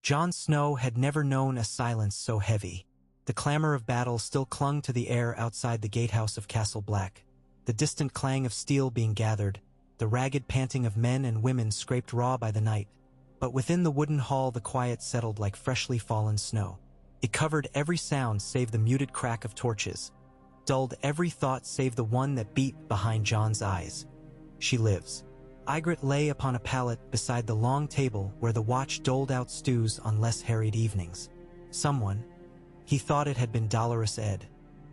Jon Snow had never known a silence so heavy. The clamor of battle still clung to the air outside the gatehouse of Castle Black. The distant clang of steel being gathered, the ragged panting of men and women scraped raw by the night. But within the wooden hall the quiet settled like freshly fallen snow. It covered every sound save the muted crack of torches, dulled every thought save the one that beat behind Jon's eyes. She lives. Ygritte lay upon a pallet beside the long table where the watch doled out stews on less harried evenings. Someone, he thought it had been Dolorous Ed,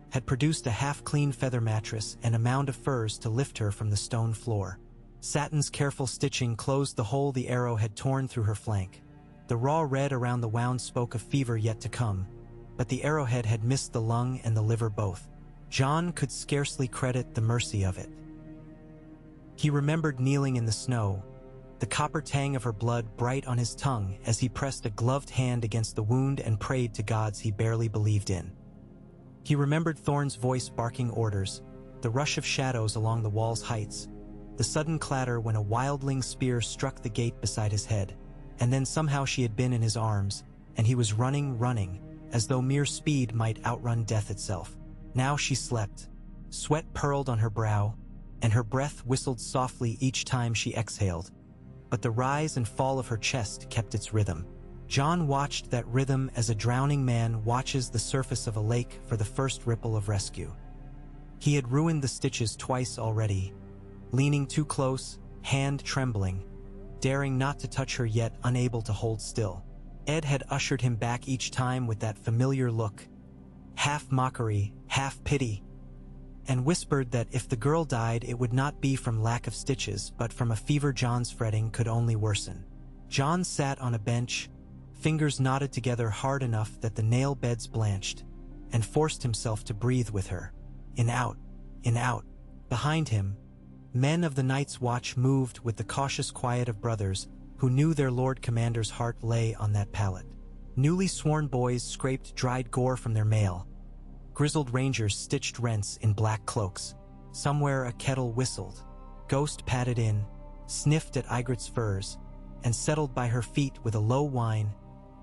had produced a half-clean feather mattress and a mound of furs to lift her from the stone floor. Satin's careful stitching closed the hole the arrow had torn through her flank. The raw red around the wound spoke of fever yet to come, but the arrowhead had missed the lung and the liver both. Jon could scarcely credit the mercy of it. He remembered kneeling in the snow, the copper tang of her blood bright on his tongue as he pressed a gloved hand against the wound and prayed to gods he barely believed in. He remembered Thorn's voice barking orders, the rush of shadows along the wall's heights, the sudden clatter when a wildling spear struck the gate beside his head, and then somehow she had been in his arms, and he was running, as though mere speed might outrun death itself. Now she slept. Sweat purled on her brow, and her breath whistled softly each time she exhaled. But the rise and fall of her chest kept its rhythm. Jon watched that rhythm as a drowning man watches the surface of a lake for the first ripple of rescue. He had ruined the stitches twice already, leaning too close, hand trembling, daring not to touch her yet unable to hold still. Ed had ushered him back each time with that familiar look, half mockery, half pity, and whispered that if the girl died it would not be from lack of stitches but from a fever Jon's fretting could only worsen. Jon sat on a bench, fingers knotted together hard enough that the nail beds blanched, and forced himself to breathe with her. In out, in out. Behind him, men of the Night's Watch moved with the cautious quiet of brothers who knew their Lord Commander's heart lay on that pallet. Newly sworn boys scraped dried gore from their mail. Grizzled rangers stitched rents in black cloaks. Somewhere a kettle whistled. Ghost padded in, sniffed at Ygritte's furs, and settled by her feet with a low whine,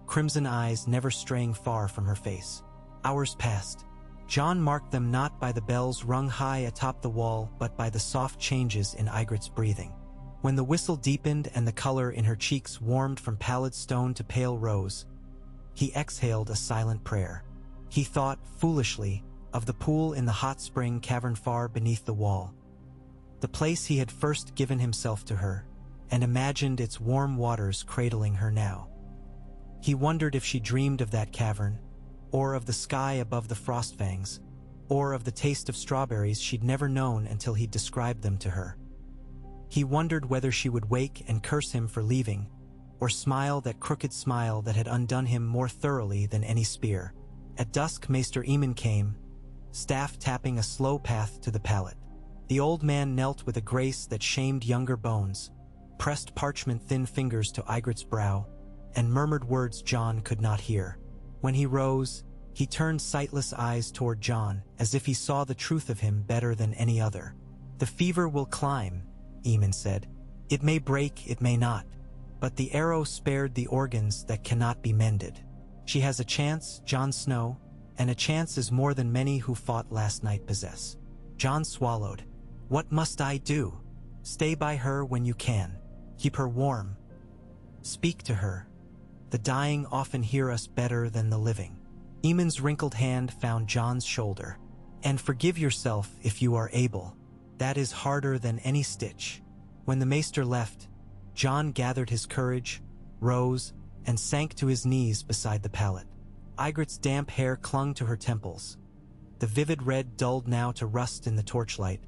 crimson eyes never straying far from her face. Hours passed. Jon marked them not by the bells rung high atop the wall but by the soft changes in Ygritte's breathing. When the whistle deepened and the color in her cheeks warmed from pallid stone to pale rose, he exhaled a silent prayer. He thought, foolishly, of the pool in the hot spring cavern far beneath the wall, the place he had first given himself to her, and imagined its warm waters cradling her now. He wondered if she dreamed of that cavern, or of the sky above the frostfangs, or of the taste of strawberries she'd never known until he'd described them to her. He wondered whether she would wake and curse him for leaving, or smile that crooked smile that had undone him more thoroughly than any spear. At dusk Maester Aemon came, staff tapping a slow path to the pallet. The old man knelt with a grace that shamed younger bones, pressed parchment-thin fingers to Ygritte's brow, and murmured words Jon could not hear. When he rose, he turned sightless eyes toward Jon, as if he saw the truth of him better than any other. "The fever will climb," Aemon said. "It may break, it may not. But the arrow spared the organs that cannot be mended. She has a chance, Jon Snow, and a chance is more than many who fought last night possess." Jon swallowed. "What must I do?" "Stay by her when you can. Keep her warm. Speak to her. The dying often hear us better than the living." Aemon's wrinkled hand found Jon's shoulder. "And forgive yourself if you are able. That is harder than any stitch." When the maester left, Jon gathered his courage, rose, and sank to his knees beside the pallet. Ygritte's damp hair clung to her temples. The vivid red dulled now to rust in the torchlight,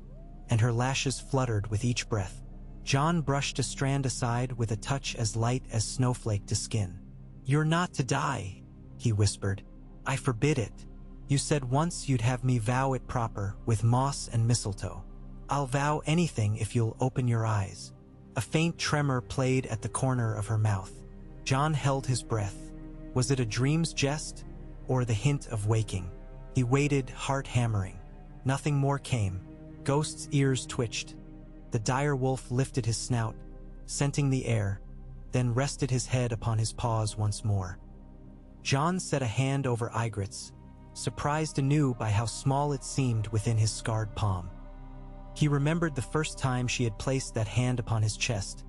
and her lashes fluttered with each breath. Jon brushed a strand aside with a touch as light as snowflake to skin. "You're not to die," he whispered. "I forbid it. You said once you'd have me vow it proper, with moss and mistletoe. I'll vow anything if you'll open your eyes." A faint tremor played at the corner of her mouth. Jon held his breath. Was it a dream's jest, or the hint of waking? He waited, heart hammering. Nothing more came. Ghost's ears twitched. The dire wolf lifted his snout, scenting the air, then rested his head upon his paws once more. Jon set a hand over Ygritte's, surprised anew by how small it seemed within his scarred palm. He remembered the first time she had placed that hand upon his chest,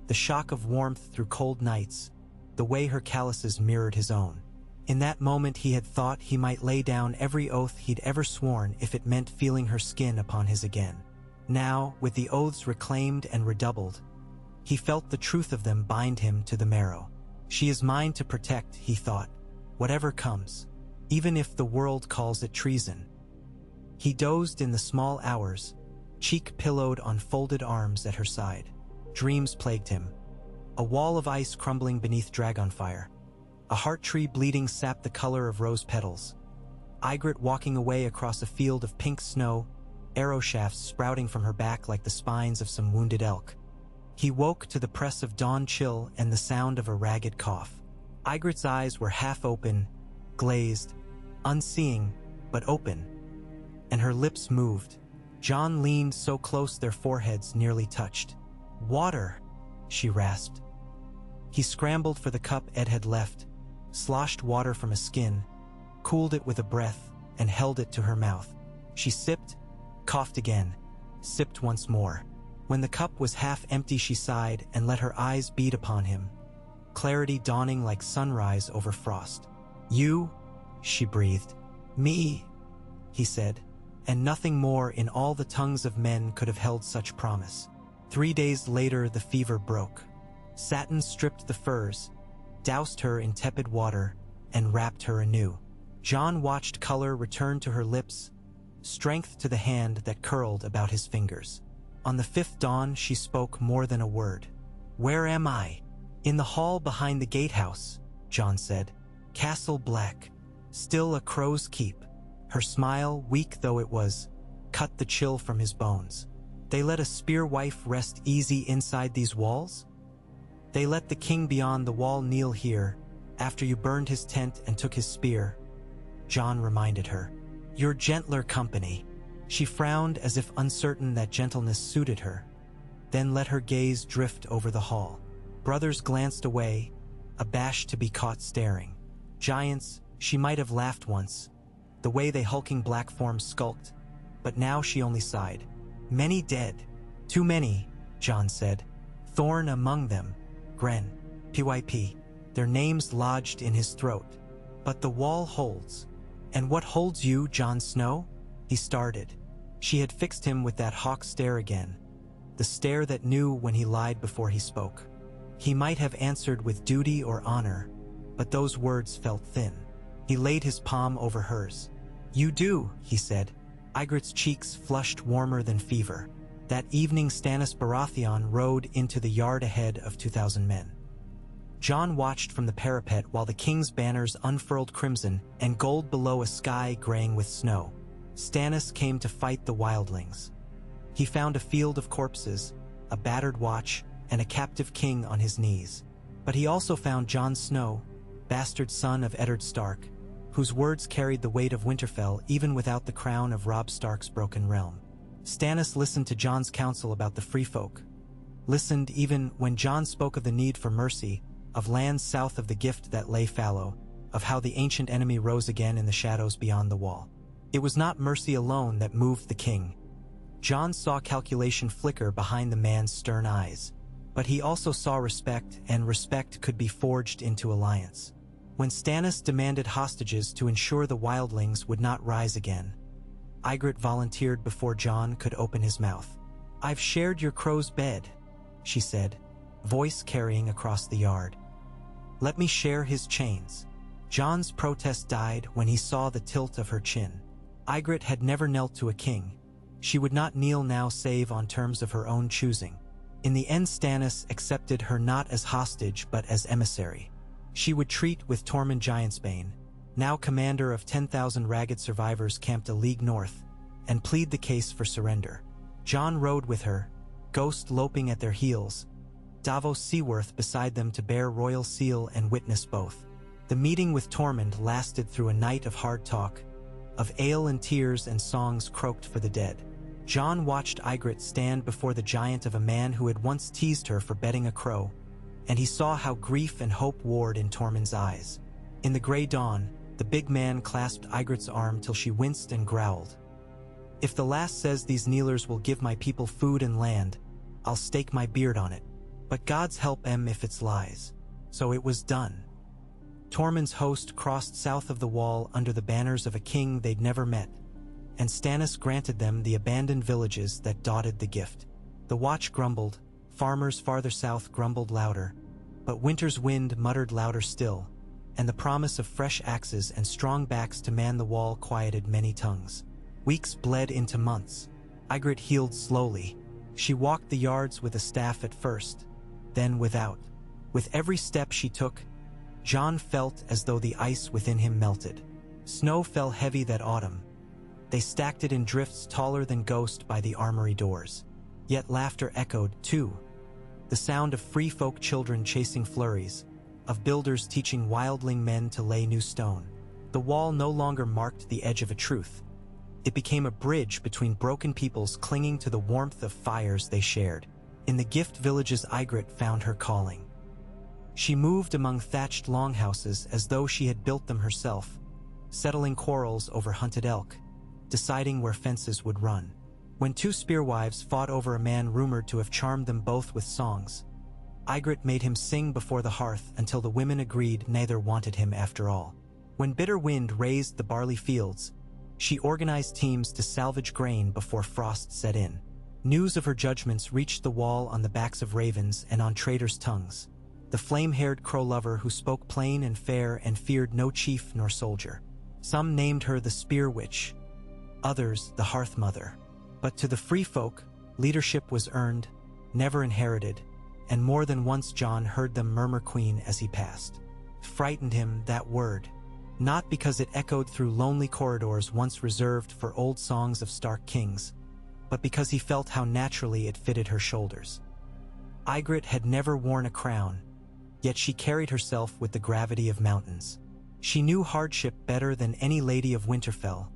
the shock of warmth through cold nights, the way her calluses mirrored his own. In that moment he had thought he might lay down every oath he'd ever sworn if it meant feeling her skin upon his again. Now, with the oaths reclaimed and redoubled, he felt the truth of them bind him to the marrow. She is mine to protect, he thought, whatever comes, even if the world calls it treason. He dozed in the small hours, cheek pillowed on folded arms at her side. Dreams plagued him. A wall of ice crumbling beneath dragonfire. A heart tree bleeding sap the color of rose petals. Ygritte walking away across a field of pink snow, arrow shafts sprouting from her back like the spines of some wounded elk. He woke to the press of dawn chill and the sound of a ragged cough. Ygritte's eyes were half open, glazed, unseeing, but open, and her lips moved. Jon leaned so close their foreheads nearly touched. "Water," she rasped. He scrambled for the cup Ed had left, sloshed water from a skin, cooled it with a breath, and held it to her mouth. She sipped, coughed again, sipped once more. When the cup was half empty she sighed and let her eyes beat upon him, clarity dawning like sunrise over frost. "You," she breathed. "Me," he said, and nothing more in all the tongues of men could have held such promise. 3 days later the fever broke. Satin stripped the furs, doused her in tepid water, and wrapped her anew. Jon watched color return to her lips, strength to the hand that curled about his fingers. On the 5th dawn she spoke more than a word. "Where am I?" "In the hall behind the gatehouse," Jon said. "Castle Black. Still a crow's keep." Her smile, weak though it was, cut the chill from his bones. "They let a spear wife rest easy inside these walls? They let the king beyond the wall kneel here, after you burned his tent and took his spear," Jon reminded her. "You're gentler company." She frowned as if uncertain that gentleness suited her, then let her gaze drift over the hall. Brothers glanced away, abashed to be caught staring. Giants, she might have laughed once, the way they hulking black forms skulked, but now she only sighed. "Many dead. Too many," Jon said. "Thorn among them. Gren, Pyp, their names lodged in his throat. But the wall holds." "And what holds you, Jon Snow?" He started. She had fixed him with that hawk stare again, the stare that knew when he lied before he spoke. He might have answered with duty or honor, but those words felt thin. He laid his palm over hers. "You do," he said. Ygritte's cheeks flushed warmer than fever. That evening Stannis Baratheon rode into the yard ahead of 2,000 men. Jon watched from the parapet while the king's banners unfurled crimson and gold below a sky graying with snow. Stannis came to fight the wildlings. He found a field of corpses, a battered watch, and a captive king on his knees. But he also found Jon Snow, bastard son of Eddard Stark, whose words carried the weight of Winterfell even without the crown of Robb Stark's broken realm. Stannis listened to Jon's counsel about the free folk, listened even when Jon spoke of the need for mercy, of lands south of the gift that lay fallow, of how the ancient enemy rose again in the shadows beyond the wall. It was not mercy alone that moved the king. Jon saw calculation flicker behind the man's stern eyes, but he also saw respect, and respect could be forged into alliance. When Stannis demanded hostages to ensure the wildlings would not rise again, Ygritte volunteered before Jon could open his mouth. "I've shared your crow's bed," she said, voice carrying across the yard. "Let me share his chains." Jon's protest died when he saw the tilt of her chin. Ygritte had never knelt to a king. She would not kneel now save on terms of her own choosing. In the end Stannis accepted her not as hostage but as emissary. She would treat with Tormund Giantsbane, now commander of 10,000 ragged survivors camped a league north, and plead the case for surrender. Jon rode with her, Ghost loping at their heels, Davos Seaworth beside them to bear royal seal and witness both. The meeting with Tormund lasted through a night of hard talk, of ale and tears and songs croaked for the dead. Jon watched Ygritte stand before the giant of a man who had once teased her for betting a crow, and he saw how grief and hope warred in Tormund's eyes. In the gray dawn, the big man clasped Ygritte's arm till she winced and growled. "If the lass says these kneelers will give my people food and land, I'll stake my beard on it. But God's help em if it's lies." So it was done. Tormund's host crossed south of the wall under the banners of a king they'd never met, and Stannis granted them the abandoned villages that dotted the gift. The watch grumbled, farmers farther south grumbled louder, but winter's wind muttered louder still, and the promise of fresh axes and strong backs to man the wall quieted many tongues. Weeks bled into months. Ygritte healed slowly. She walked the yards with a staff at first, then without. With every step she took, Jon felt as though the ice within him melted. Snow fell heavy that autumn. They stacked it in drifts taller than ghost by the armory doors. Yet laughter echoed, too. The sound of free folk children chasing flurries, of builders teaching wildling men to lay new stone. The wall no longer marked the edge of a truth. It became a bridge between broken peoples clinging to the warmth of fires they shared. In the gift villages Ygritte found her calling. She moved among thatched longhouses as though she had built them herself, settling quarrels over hunted elk, deciding where fences would run. When two spearwives fought over a man rumored to have charmed them both with songs, Ygritte made him sing before the hearth until the women agreed neither wanted him after all. When bitter wind raised the barley fields, she organized teams to salvage grain before frost set in. News of her judgments reached the wall on the backs of ravens and on traitors' tongues. The flame-haired crow lover who spoke plain and fair and feared no chief nor soldier. Some named her the Spear Witch, others the Hearth Mother. But to the free folk, leadership was earned, never inherited, and more than once Jon heard them murmur Queen as he passed. It frightened him, that word, not because it echoed through lonely corridors once reserved for old songs of stark kings, but because he felt how naturally it fitted her shoulders. Ygritte had never worn a crown, yet she carried herself with the gravity of mountains. She knew hardship better than any lady of Winterfell,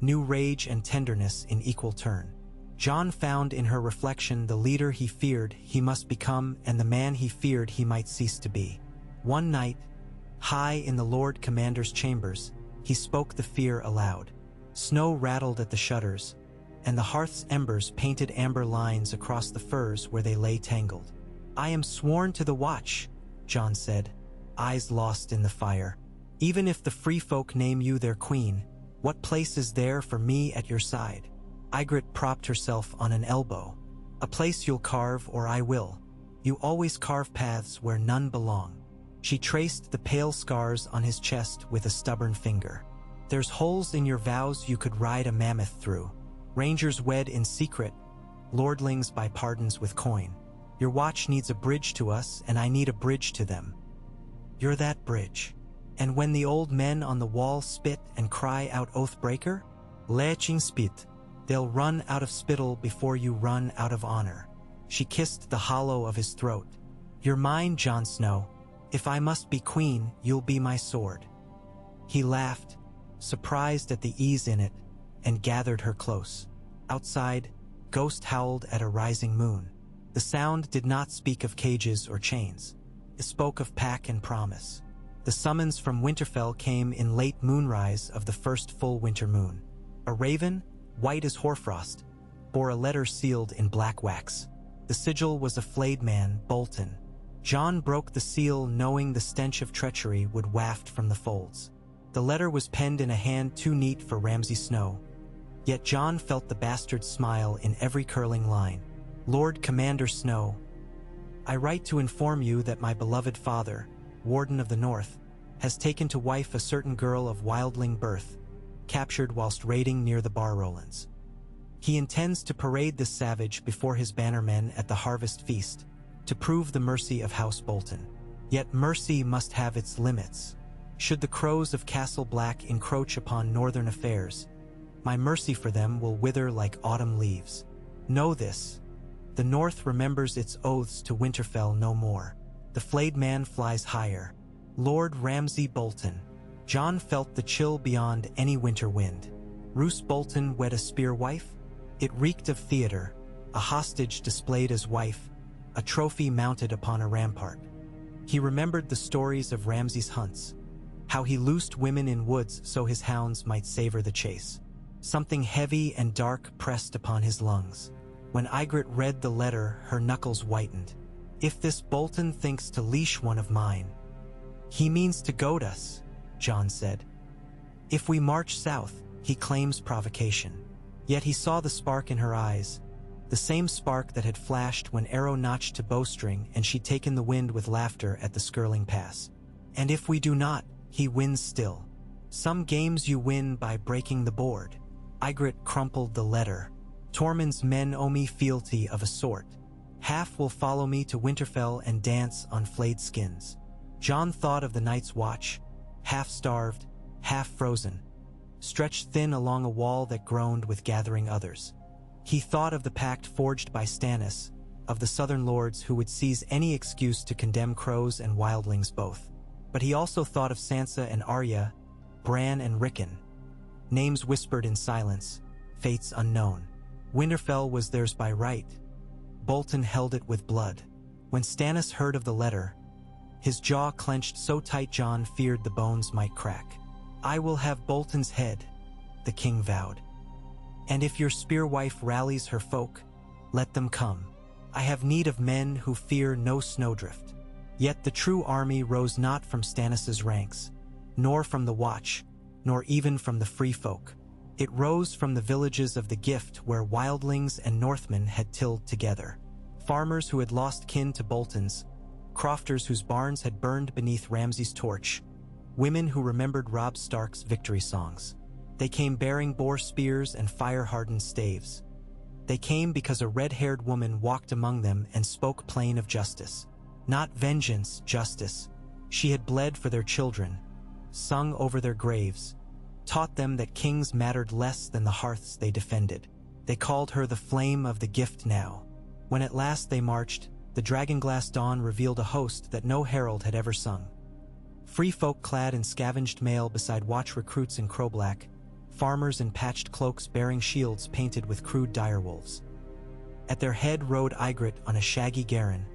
knew rage and tenderness in equal turn. Jon found in her reflection the leader he feared he must become and the man he feared he might cease to be. One night, high in the Lord Commander's chambers, he spoke the fear aloud. Snow rattled at the shutters, and the hearth's embers painted amber lines across the furs where they lay tangled. "I am sworn to the watch," Jon said, eyes lost in the fire. "Even if the free folk name you their queen, what place is there for me at your side?" Ygritte propped herself on an elbow. "A place you'll carve or I will. You always carve paths where none belong." She traced the pale scars on his chest with a stubborn finger. "There's holes in your vows you could ride a mammoth through. Rangers wed in secret, lordlings buy pardons with coin. Your watch needs a bridge to us and I need a bridge to them. You're that bridge. And when the old men on the wall spit and cry out Oathbreaker, Leching spit, they'll run out of spittle before you run out of honor." She kissed the hollow of his throat. "You're mine, Jon Snow. If I must be queen, you'll be my sword." He laughed, surprised at the ease in it, and gathered her close. Outside, Ghost howled at a rising moon. The sound did not speak of cages or chains. It spoke of pack and promise. The summons from Winterfell came in late moonrise of the first full winter moon. A raven, white as hoarfrost, bore a letter sealed in black wax. The sigil was a flayed man, Bolton. Jon broke the seal knowing the stench of treachery would waft from the folds. The letter was penned in a hand too neat for Ramsay Snow, yet Jon felt the bastard smile in every curling line. "Lord Commander Snow, I write to inform you that my beloved father, Warden of the North, has taken to wife a certain girl of wildling birth, captured whilst raiding near the Barrowlands. He intends to parade this savage before his bannermen at the harvest feast, to prove the mercy of House Bolton. Yet mercy must have its limits. Should the crows of Castle Black encroach upon northern affairs, my mercy for them will wither like autumn leaves. Know this. The North remembers its oaths to Winterfell no more. The flayed man flies higher. Lord Ramsay Bolton." Jon felt the chill beyond any winter wind. Roose Bolton wed a spear wife? It reeked of theater, a hostage displayed as wife, a trophy mounted upon a rampart. He remembered the stories of Ramsay's hunts, how he loosed women in woods so his hounds might savor the chase. Something heavy and dark pressed upon his lungs. When Ygritte read the letter, her knuckles whitened. If this Bolton thinks to leash one of mine, he means to goad us, Jon said. If we march south, he claims provocation. Yet he saw the spark in her eyes, the same spark that had flashed when arrow notched to bowstring and she'd taken the wind with laughter at the Skirling Pass. And if we do not, he wins still. Some games you win by breaking the board. Ygritte crumpled the letter. Tormund's men owe me fealty of a sort. Half will follow me to Winterfell and dance on flayed skins. Jon thought of the night's watch, half-starved, half-frozen, stretched thin along a wall that groaned with gathering others. He thought of the pact forged by Stannis, of the southern lords who would seize any excuse to condemn crows and wildlings both. But he also thought of Sansa and Arya, Bran and Rickon. Names whispered in silence, fates unknown. Winterfell was theirs by right. Bolton held it with blood. When Stannis heard of the letter, his jaw clenched so tight Jon feared the bones might crack. I will have Bolton's head, the king vowed. And if your spear wife rallies her folk, let them come. I have need of men who fear no snowdrift. Yet the true army rose not from Stannis's ranks, nor from the Watch, nor even from the free folk. It rose from the villages of the Gift where wildlings and Northmen had tilled together. Farmers who had lost kin to Boltons, crofters whose barns had burned beneath Ramsay's torch, women who remembered Robb Stark's victory songs. They came bearing boar spears and fire-hardened staves. They came because a red-haired woman walked among them and spoke plain of justice. Not vengeance, justice. She had bled for their children, sung over their graves, taught them that kings mattered less than the hearths they defended. They called her the flame of the Gift now. When at last they marched, the dragonglass dawn revealed a host that no herald had ever sung. Free folk clad in scavenged mail beside watch recruits in crowblack, farmers in patched cloaks bearing shields painted with crude direwolves. At their head rode Ygritte on a shaggy Garin,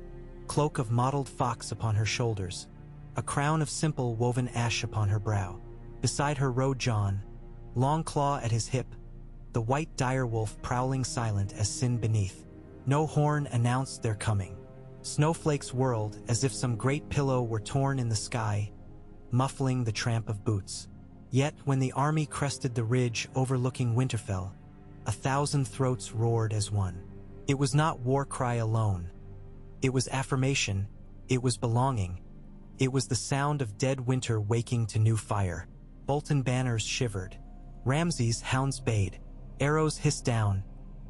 cloak of mottled fox upon her shoulders, a crown of simple woven ash upon her brow. Beside her rode Jon, Longclaw at his hip, the white direwolf prowling silent as sin beneath. No horn announced their coming. Snowflakes whirled as if some great pillow were torn in the sky, muffling the tramp of boots. Yet when the army crested the ridge overlooking Winterfell, 1,000 throats roared as one. It was not war cry alone. It was affirmation, it was belonging, it was the sound of dead winter waking to new fire. Bolton banners shivered. Ramsay's hounds bayed. Arrows hissed down,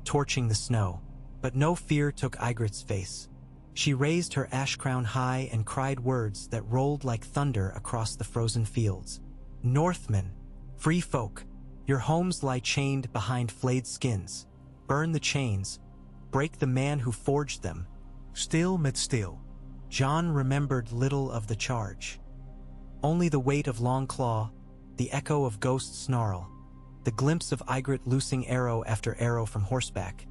torching the snow. But no fear took Ygritte's face. She raised her ash crown high and cried words that rolled like thunder across the frozen fields. Northmen, free folk, your homes lie chained behind flayed skins. Burn the chains, break the man who forged them. Still mid still. Jon remembered little of the charge. Only the weight of Longclaw, the echo of Ghost's snarl, the glimpse of Ygritte loosing arrow after arrow from horseback,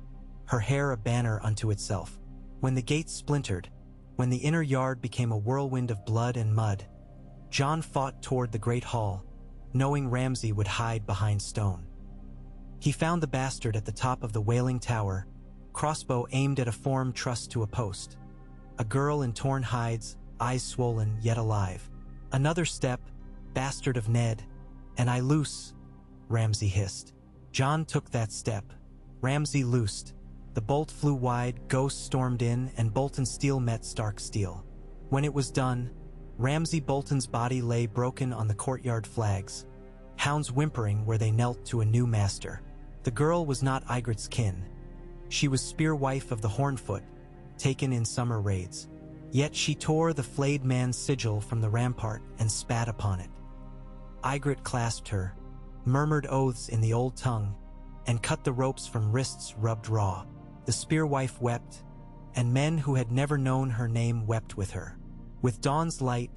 her hair a banner unto itself. When the gates splintered, when the inner yard became a whirlwind of blood and mud, Jon fought toward the great hall, knowing Ramsay would hide behind stone. He found the bastard at the top of the Wailing Tower, crossbow aimed at a form trussed to a post. A girl in torn hides, eyes swollen yet alive. Another step, bastard of Ned, and I loose, Ramsay hissed. Jon took that step. Ramsay loosed. The bolt flew wide, Ghost stormed in, and Bolton's steel met Stark's steel. When it was done, Ramsay Bolton's body lay broken on the courtyard flags, hounds whimpering where they knelt to a new master. The girl was not Ygritte's kin. She was spear wife of the Hornfoot, taken in summer raids. Yet she tore the flayed man's sigil from the rampart and spat upon it. Ygritte clasped her, murmured oaths in the old tongue, and cut the ropes from wrists rubbed raw. The spear wife wept, and men who had never known her name wept with her. With dawn's light,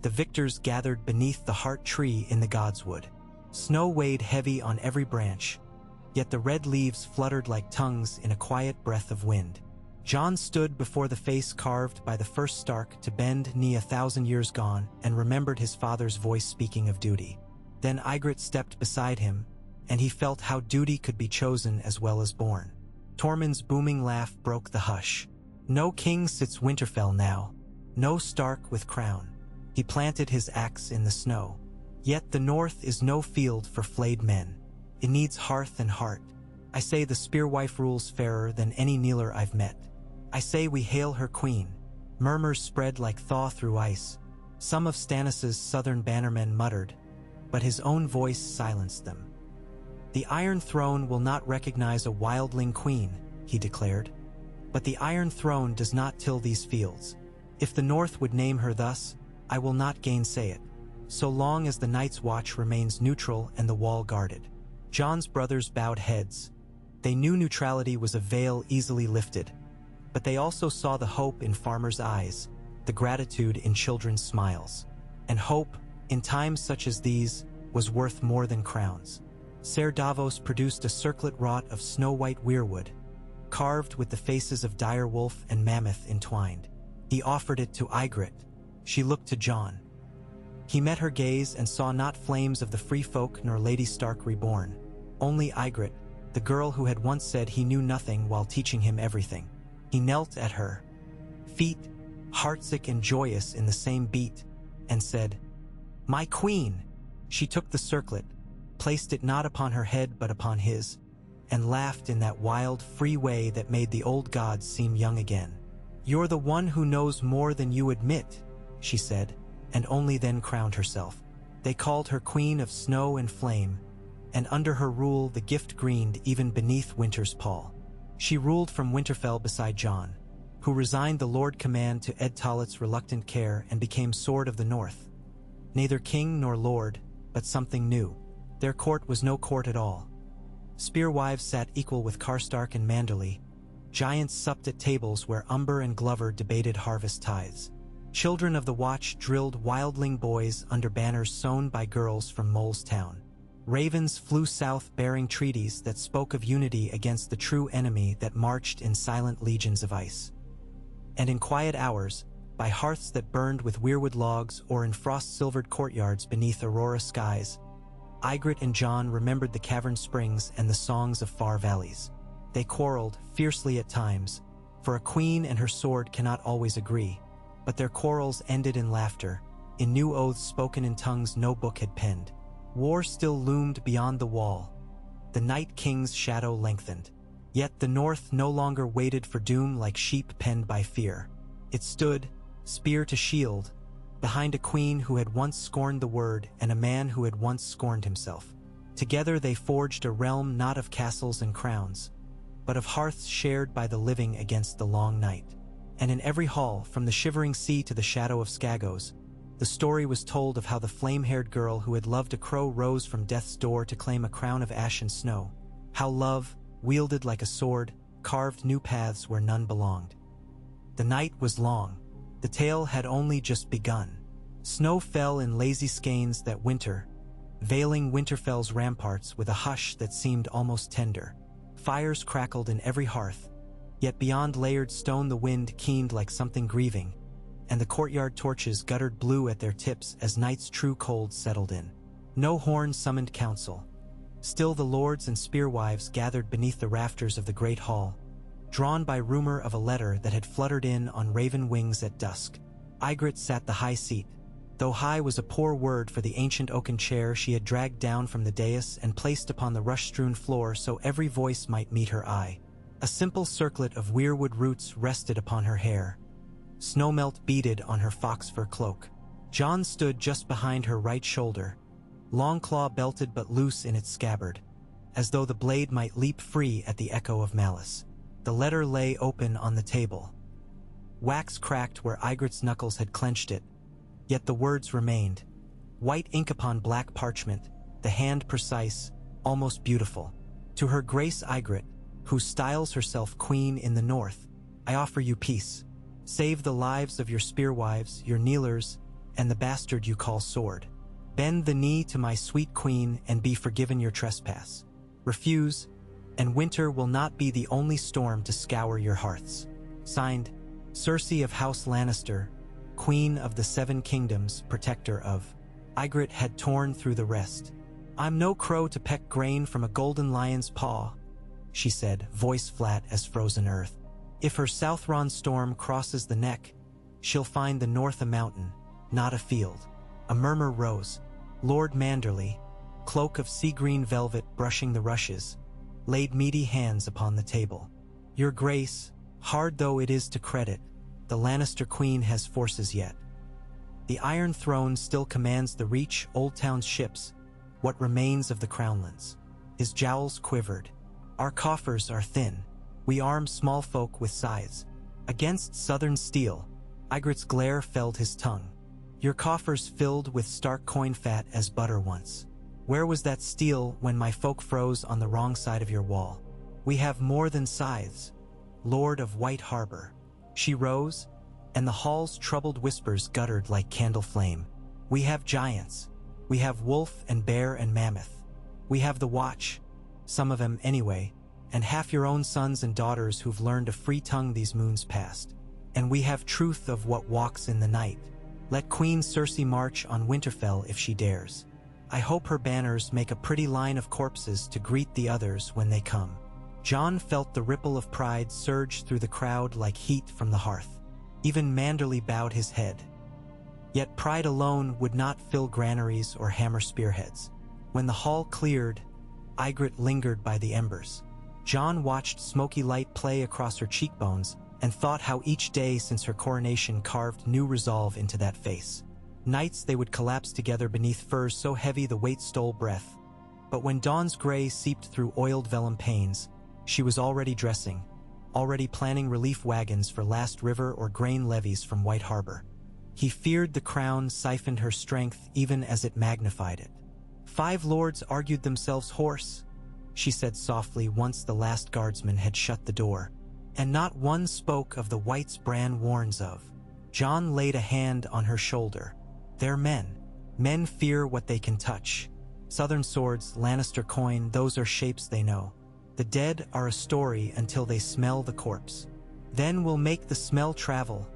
the victors gathered beneath the heart tree in the Godswood. Snow weighed heavy on every branch, yet the red leaves fluttered like tongues in a quiet breath of wind. John stood before the face carved by the first Stark to bend knee 1,000 years gone and remembered his father's voice speaking of duty. Then Ygritte stepped beside him, and he felt how duty could be chosen as well as born. Tormund's booming laugh broke the hush. No king sits Winterfell now, no Stark with crown. He planted his axe in the snow. Yet the north is no field for flayed men. It needs hearth and heart. I say the Spearwife rules fairer than any kneeler I've met. I say we hail her queen. Murmurs spread like thaw through ice. Some of Stannis's southern bannermen muttered, but his own voice silenced them. The Iron Throne will not recognize a wildling queen, he declared. But the Iron Throne does not till these fields. If the North would name her thus, I will not gainsay it, so long as the Night's Watch remains neutral and the wall guarded. Jon's brothers bowed heads. They knew neutrality was a veil easily lifted, but they also saw the hope in farmers' eyes, the gratitude in children's smiles. And hope, in times such as these, was worth more than crowns. Ser Davos produced a circlet wrought of snow-white weirwood, carved with the faces of direwolf and mammoth entwined. He offered it to Ygritte. She looked to Jon. He met her gaze and saw not flames of the free folk nor Lady Stark reborn, only Ygritte, the girl who had once said he knew nothing while teaching him everything. He knelt at her feet, heartsick and joyous in the same beat, and said, "My queen!" She took the circlet, placed it not upon her head but upon his, and laughed in that wild, free way that made the old gods seem young again. "You're the one who knows more than you admit," she said, and only then crowned herself. They called her Queen of Snow and Flame, and under her rule the gift greened even beneath winter's pall. She ruled from Winterfell beside Jon, who resigned the Lord Command to Ed Tollet's reluctant care and became Sword of the North. Neither king nor lord, but something new. Their court was no court at all. Spearwives sat equal with Karstark and Manderly. Giants supped at tables where Umber and Glover debated harvest tithes. Children of the Watch drilled wildling boys under banners sewn by girls from Mole's Town. Ravens flew south bearing treaties that spoke of unity against the true enemy that marched in silent legions of ice. And in quiet hours, by hearths that burned with weirwood logs or in frost-silvered courtyards beneath aurora skies, Ygritte and Jon remembered the cavern springs and the songs of far valleys. They quarreled, fiercely at times, for a queen and her sword cannot always agree, but their quarrels ended in laughter, in new oaths spoken in tongues no book had penned. War still loomed beyond the wall. The Night King's shadow lengthened. Yet the North no longer waited for doom like sheep penned by fear. It stood, spear to shield, behind a queen who had once scorned the word and a man who had once scorned himself. Together they forged a realm not of castles and crowns, but of hearths shared by the living against the long night. And in every hall, from the shivering sea to the shadow of Skagos, the story was told of how the flame-haired girl who had loved a crow rose from death's door to claim a crown of ash and snow. How love, wielded like a sword, carved new paths where none belonged. The night was long. The tale had only just begun. Snow fell in lazy skeins that winter, veiling Winterfell's ramparts with a hush that seemed almost tender. Fires crackled in every hearth, yet beyond layered stone the wind keened like something grieving, and the courtyard torches guttered blue at their tips as night's true cold settled in. No horn summoned council. Still the lords and spearwives gathered beneath the rafters of the great hall, drawn by rumor of a letter that had fluttered in on raven wings at dusk. Ygritte sat the high seat, though high was a poor word for the ancient oaken chair she had dragged down from the dais and placed upon the rush-strewn floor so every voice might meet her eye. A simple circlet of weirwood roots rested upon her hair. Snowmelt beaded on her fox-fur cloak. Jon stood just behind her right shoulder, Longclaw belted but loose in its scabbard, as though the blade might leap free at the echo of malice. The letter lay open on the table. Wax cracked where Ygritte's knuckles had clenched it, yet the words remained. White ink upon black parchment, the hand precise, almost beautiful. To her Grace Ygritte, who styles herself Queen in the North, I offer you peace. Save the lives of your spearwives, your kneelers, and the bastard you call Sword. Bend the knee to my sweet queen and be forgiven your trespass. Refuse, and winter will not be the only storm to scour your hearths. Signed, Cersei of House Lannister, Queen of the Seven Kingdoms, Protector of. Ygritte had torn through the rest. "I'm no crow to peck grain from a golden lion's paw," she said, voice flat as frozen earth. "If her Southron storm crosses the neck, she'll find the north a mountain, not a field." A murmur rose. Lord Manderly, cloak of sea-green velvet brushing the rushes, laid meaty hands upon the table. "Your Grace, hard though it is to credit, the Lannister Queen has forces yet. The Iron Throne still commands the Reach, Old Town's ships, what remains of the Crownlands." His jowls quivered. "Our coffers are thin. We arm small folk with scythes. Against southern steel." Ygritte's glare felled his tongue. "Your coffers filled with stark coin fat as butter once. Where was that steel when my folk froze on the wrong side of your wall? We have more than scythes, Lord of White Harbor." She rose, and the hall's troubled whispers guttered like candle flame. "We have giants. We have wolf and bear and mammoth. We have the Watch, some of them anyway, and half your own sons and daughters who've learned a free tongue these moons past. And we have truth of what walks in the night. Let Queen Cersei march on Winterfell if she dares. I hope her banners make a pretty line of corpses to greet the others when they come." Jon felt the ripple of pride surge through the crowd like heat from the hearth. Even Manderly bowed his head. Yet pride alone would not fill granaries or hammer spearheads. When the hall cleared, Ygritte lingered by the embers. Jon watched smoky light play across her cheekbones and thought how each day since her coronation carved new resolve into that face. Nights they would collapse together beneath furs so heavy the weight stole breath. But when dawn's gray seeped through oiled vellum panes, she was already dressing, already planning relief wagons for Last River or grain levies from White Harbor. He feared the crown siphoned her strength even as it magnified it. "5 lords argued themselves hoarse," she said softly once the last guardsman had shut the door. "And not one spoke of the wights Bran warns of." Jon laid a hand on her shoulder. "They're men. Men fear what they can touch. Southern swords, Lannister coin, those are shapes they know. The dead are a story until they smell the corpse. Then we'll make the smell travel,"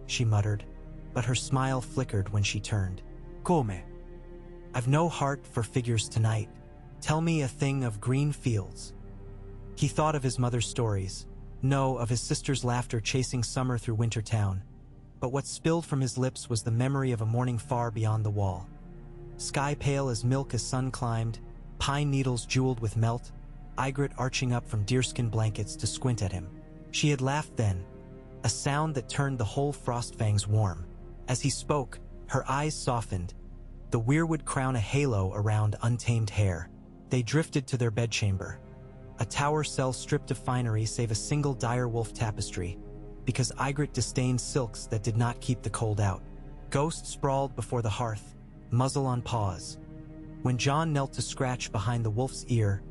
she muttered, but her smile flickered when she turned. "Come. I've no heart for figures tonight. Tell me a thing of green fields." He thought of his mother's stories, no, of his sister's laughter chasing summer through Wintertown, but what spilled from his lips was the memory of a morning far beyond the wall. Sky pale as milk as sun climbed, pine needles jeweled with melt, Ygritte arching up from deerskin blankets to squint at him. She had laughed then, a sound that turned the whole Frostfangs warm. As he spoke, her eyes softened, the weirwood crown a halo around untamed hair. They drifted to their bedchamber, a tower cell stripped of finery save a single direwolf tapestry, because Ygritte disdained silks that did not keep the cold out. Ghost sprawled before the hearth, muzzle on paws. When Jon knelt to scratch behind the wolf's ear,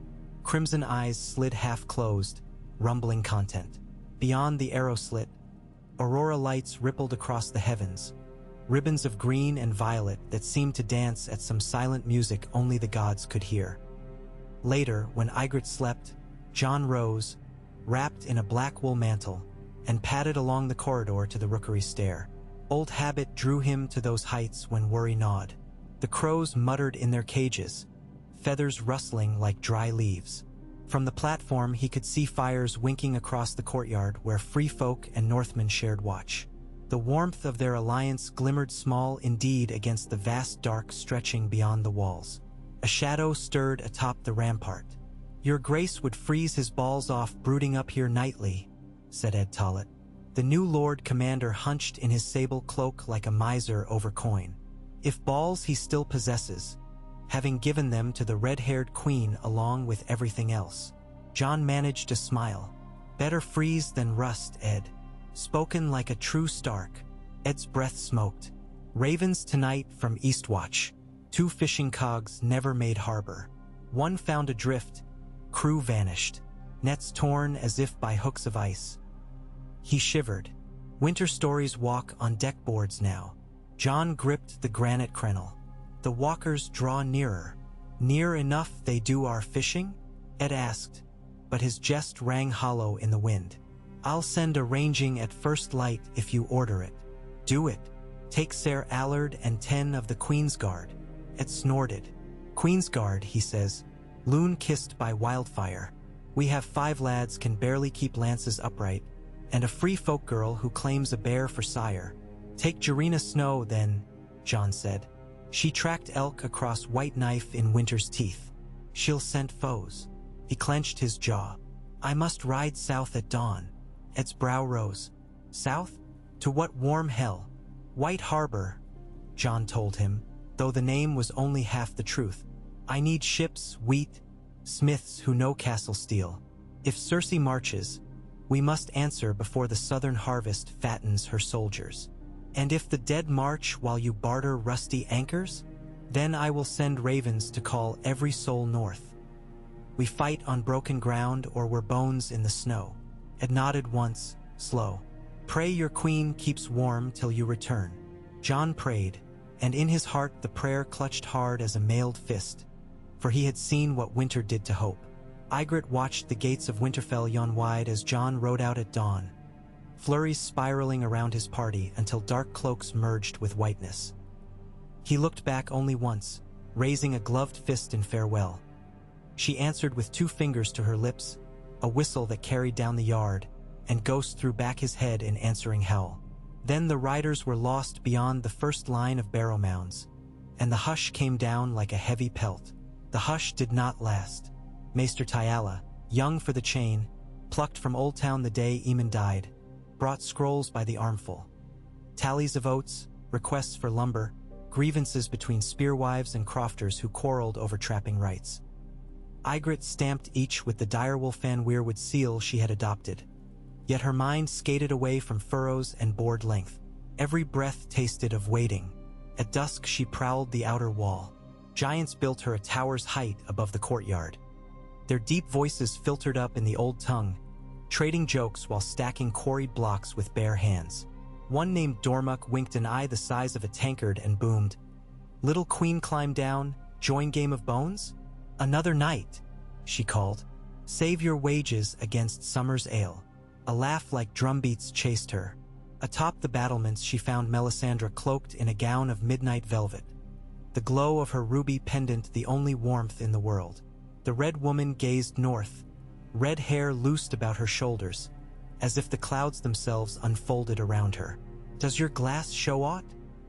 crimson eyes slid half-closed, rumbling content. Beyond the arrow slit, aurora lights rippled across the heavens, ribbons of green and violet that seemed to dance at some silent music only the gods could hear. Later, when Ygritte slept, Jon rose, wrapped in a black wool mantle, and padded along the corridor to the rookery stair. Old habit drew him to those heights when worry gnawed. The crows muttered in their cages, feathers rustling like dry leaves. From the platform he could see fires winking across the courtyard where free folk and Northmen shared watch. The warmth of their alliance glimmered small indeed against the vast dark stretching beyond the walls. A shadow stirred atop the rampart. "Your Grace would freeze his balls off brooding up here nightly," said Ed Tollett. The new Lord Commander hunched in his sable cloak like a miser over coin. "If balls he still possesses, having given them to the red-haired queen along with everything else." Jon managed a smile. "Better freeze than rust, Ed." Spoken like a true Stark. Ed's breath smoked. "Ravens tonight from Eastwatch. 2 fishing cogs never made harbor. One found adrift, crew vanished. Nets torn as if by hooks of ice." He shivered. Winter stories walk on deck boards now. Jon gripped the granite crenel. "The walkers draw nearer. Near enough they do our fishing?" Ed asked, but his jest rang hollow in the wind. I'll send a ranging at first light if you order it. Do it. Take Ser Allard and 10 of the Queen's Guard. It snorted. Queen's Guard, he says. Loon kissed by wildfire. We have 5 lads can barely keep lances upright, and a free folk girl who claims a bear for sire. Take Jarina Snow, then, John said. She tracked elk across White Knife in winter's teeth. She'll scent foes. He clenched his jaw. I must ride south at dawn. Ed's brow rose. South? To what warm hell? White Harbor, John told him, though the name was only half the truth. I need ships, wheat, smiths who know castle steel. If Circe marches, we must answer before the southern harvest fattens her soldiers. And if the dead march while you barter rusty anchors, then I will send ravens to call every soul north. We fight on broken ground or we're bones in the snow. Ed nodded once, slow. Pray your queen keeps warm till you return. John prayed, and in his heart the prayer clutched hard as a mailed fist, for he had seen what winter did to hope. Ygritte watched the gates of Winterfell yawn wide as John rode out at dawn, flurries spiraling around his party until dark cloaks merged with whiteness. He looked back only once, raising a gloved fist in farewell. She answered with 2 fingers to her lips, a whistle that carried down the yard, and Ghost threw back his head in answering howl. Then the riders were lost beyond the first line of barrow mounds, and the hush came down like a heavy pelt. The hush did not last. Maester Tyala, young for the chain, plucked from Old Town the day Eamon died, brought scrolls by the armful. Tallies of oats, requests for lumber, grievances between spearwives and crofters who quarreled over trapping rights. Ygritte stamped each with the direwolf Van Weirwood seal she had adopted. Yet her mind skated away from furrows and board length. Every breath tasted of waiting. At dusk she prowled the outer wall. Giants built her a tower's height above the courtyard. Their deep voices filtered up in the old tongue, trading jokes while stacking quarried blocks with bare hands. One named Dormuck winked an eye the size of a tankard and boomed, "Little queen climb down, join game of bones?" "Another night," she called. "Save your wages against summer's ale." A laugh like drumbeats chased her. Atop the battlements she found Melisandre cloaked in a gown of midnight velvet, the glow of her ruby pendant the only warmth in the world. The Red Woman gazed north, red hair loosed about her shoulders, as if the clouds themselves unfolded around her. "Does your glass show aught?"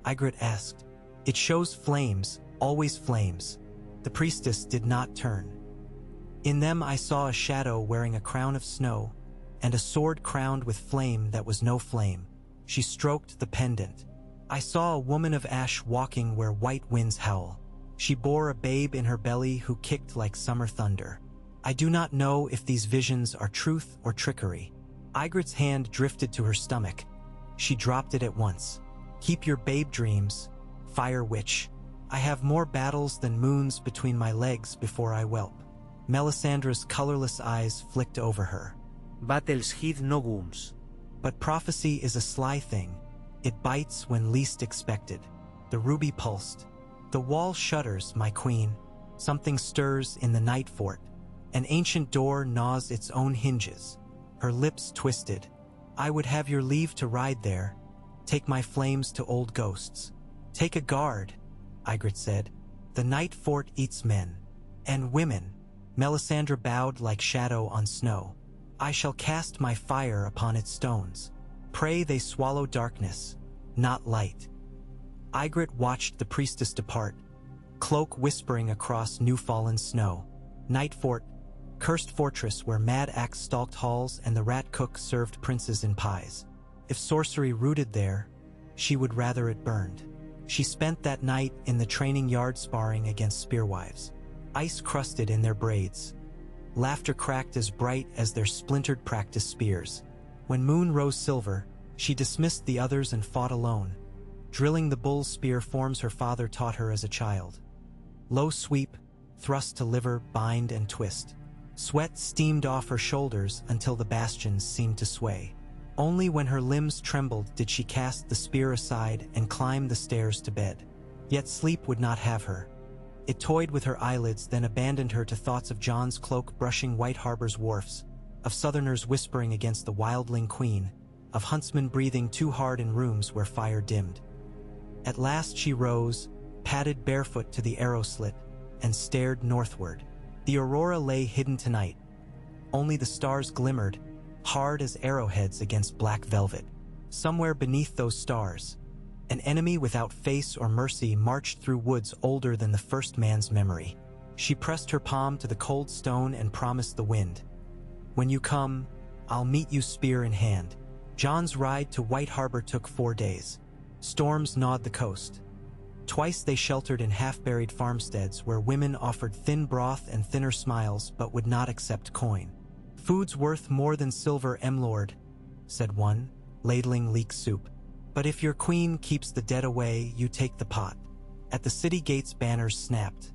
Ygritte asked. "It shows flames, always flames." The priestess did not turn. "In them I saw a shadow wearing a crown of snow, and a sword crowned with flame that was no flame." She stroked the pendant. "I saw a woman of ash walking where white winds howl. She bore a babe in her belly who kicked like summer thunder. I do not know if these visions are truth or trickery." Ygritte's hand drifted to her stomach. She dropped it at once. "Keep your babe dreams, Fire Witch. I have more battles than moons between my legs before I whelp." Melisandre's colorless eyes flicked over her. "Battles heed no wounds." "But prophecy is a sly thing. It bites when least expected." The ruby pulsed. "The wall shudders, my queen. Something stirs in the night fort. An ancient door gnaws its own hinges." Her lips twisted. "I would have your leave to ride there. Take my flames to old ghosts." "Take a guard," Ygritte said. "The night fort eats men. And women." Melisandre bowed like shadow on snow. "I shall cast my fire upon its stones. Pray they swallow darkness, not light." Ygritte watched the priestess depart, cloak whispering across new-fallen snow. Night fort, cursed fortress where mad axe stalked halls and the rat cook served princes in pies. If sorcery rooted there, she would rather it burned. She spent that night in the training yard sparring against spearwives. Ice crusted in their braids. Laughter cracked as bright as their splintered practice spears. When moon rose silver, she dismissed the others and fought alone, drilling the bull's spear forms her father taught her as a child. Low sweep, thrust to liver, bind and twist. Sweat steamed off her shoulders until the bastions seemed to sway. Only when her limbs trembled did she cast the spear aside and climb the stairs to bed. Yet sleep would not have her. It toyed with her eyelids, then abandoned her to thoughts of John's cloak brushing White Harbor's wharfs, of southerners whispering against the wildling queen, of huntsmen breathing too hard in rooms where fire dimmed. At last she rose, padded barefoot to the arrow slit, and stared northward. The aurora lay hidden tonight. Only the stars glimmered, hard as arrowheads against black velvet. Somewhere beneath those stars, an enemy without face or mercy marched through woods older than the first man's memory. She pressed her palm to the cold stone and promised the wind, "When you come, I'll meet you spear in hand." John's ride to White Harbor took 4 days. Storms gnawed the coast. Twice they sheltered in half-buried farmsteads where women offered thin broth and thinner smiles but would not accept coin. "Food's worth more than silver, Lord," said one, ladling leek soup. "But if your queen keeps the dead away, you take the pot." At the city gates banners snapped.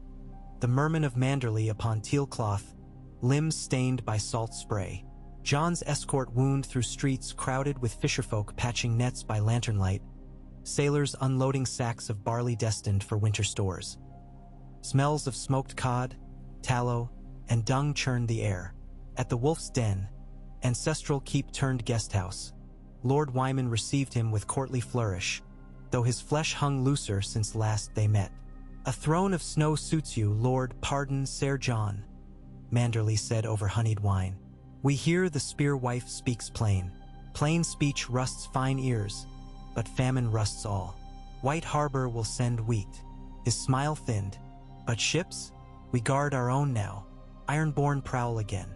The merman of Manderley upon teal cloth, limbs stained by salt spray. John's escort wound through streets crowded with fisherfolk patching nets by lantern light, sailors unloading sacks of barley destined for winter stores. Smells of smoked cod, tallow, and dung churned the air. At the Wolf's Den, ancestral keep-turned guesthouse, Lord Wyman received him with courtly flourish, though his flesh hung looser since last they met. "A throne of snow suits you, Lord, pardon, Sir John," Manderley said over honeyed wine. "We hear the spear wife speaks plain. Plain speech rusts fine ears, but famine rusts all. White Harbor will send wheat." His smile thinned. "But ships? We guard our own now. Ironborn prowl again."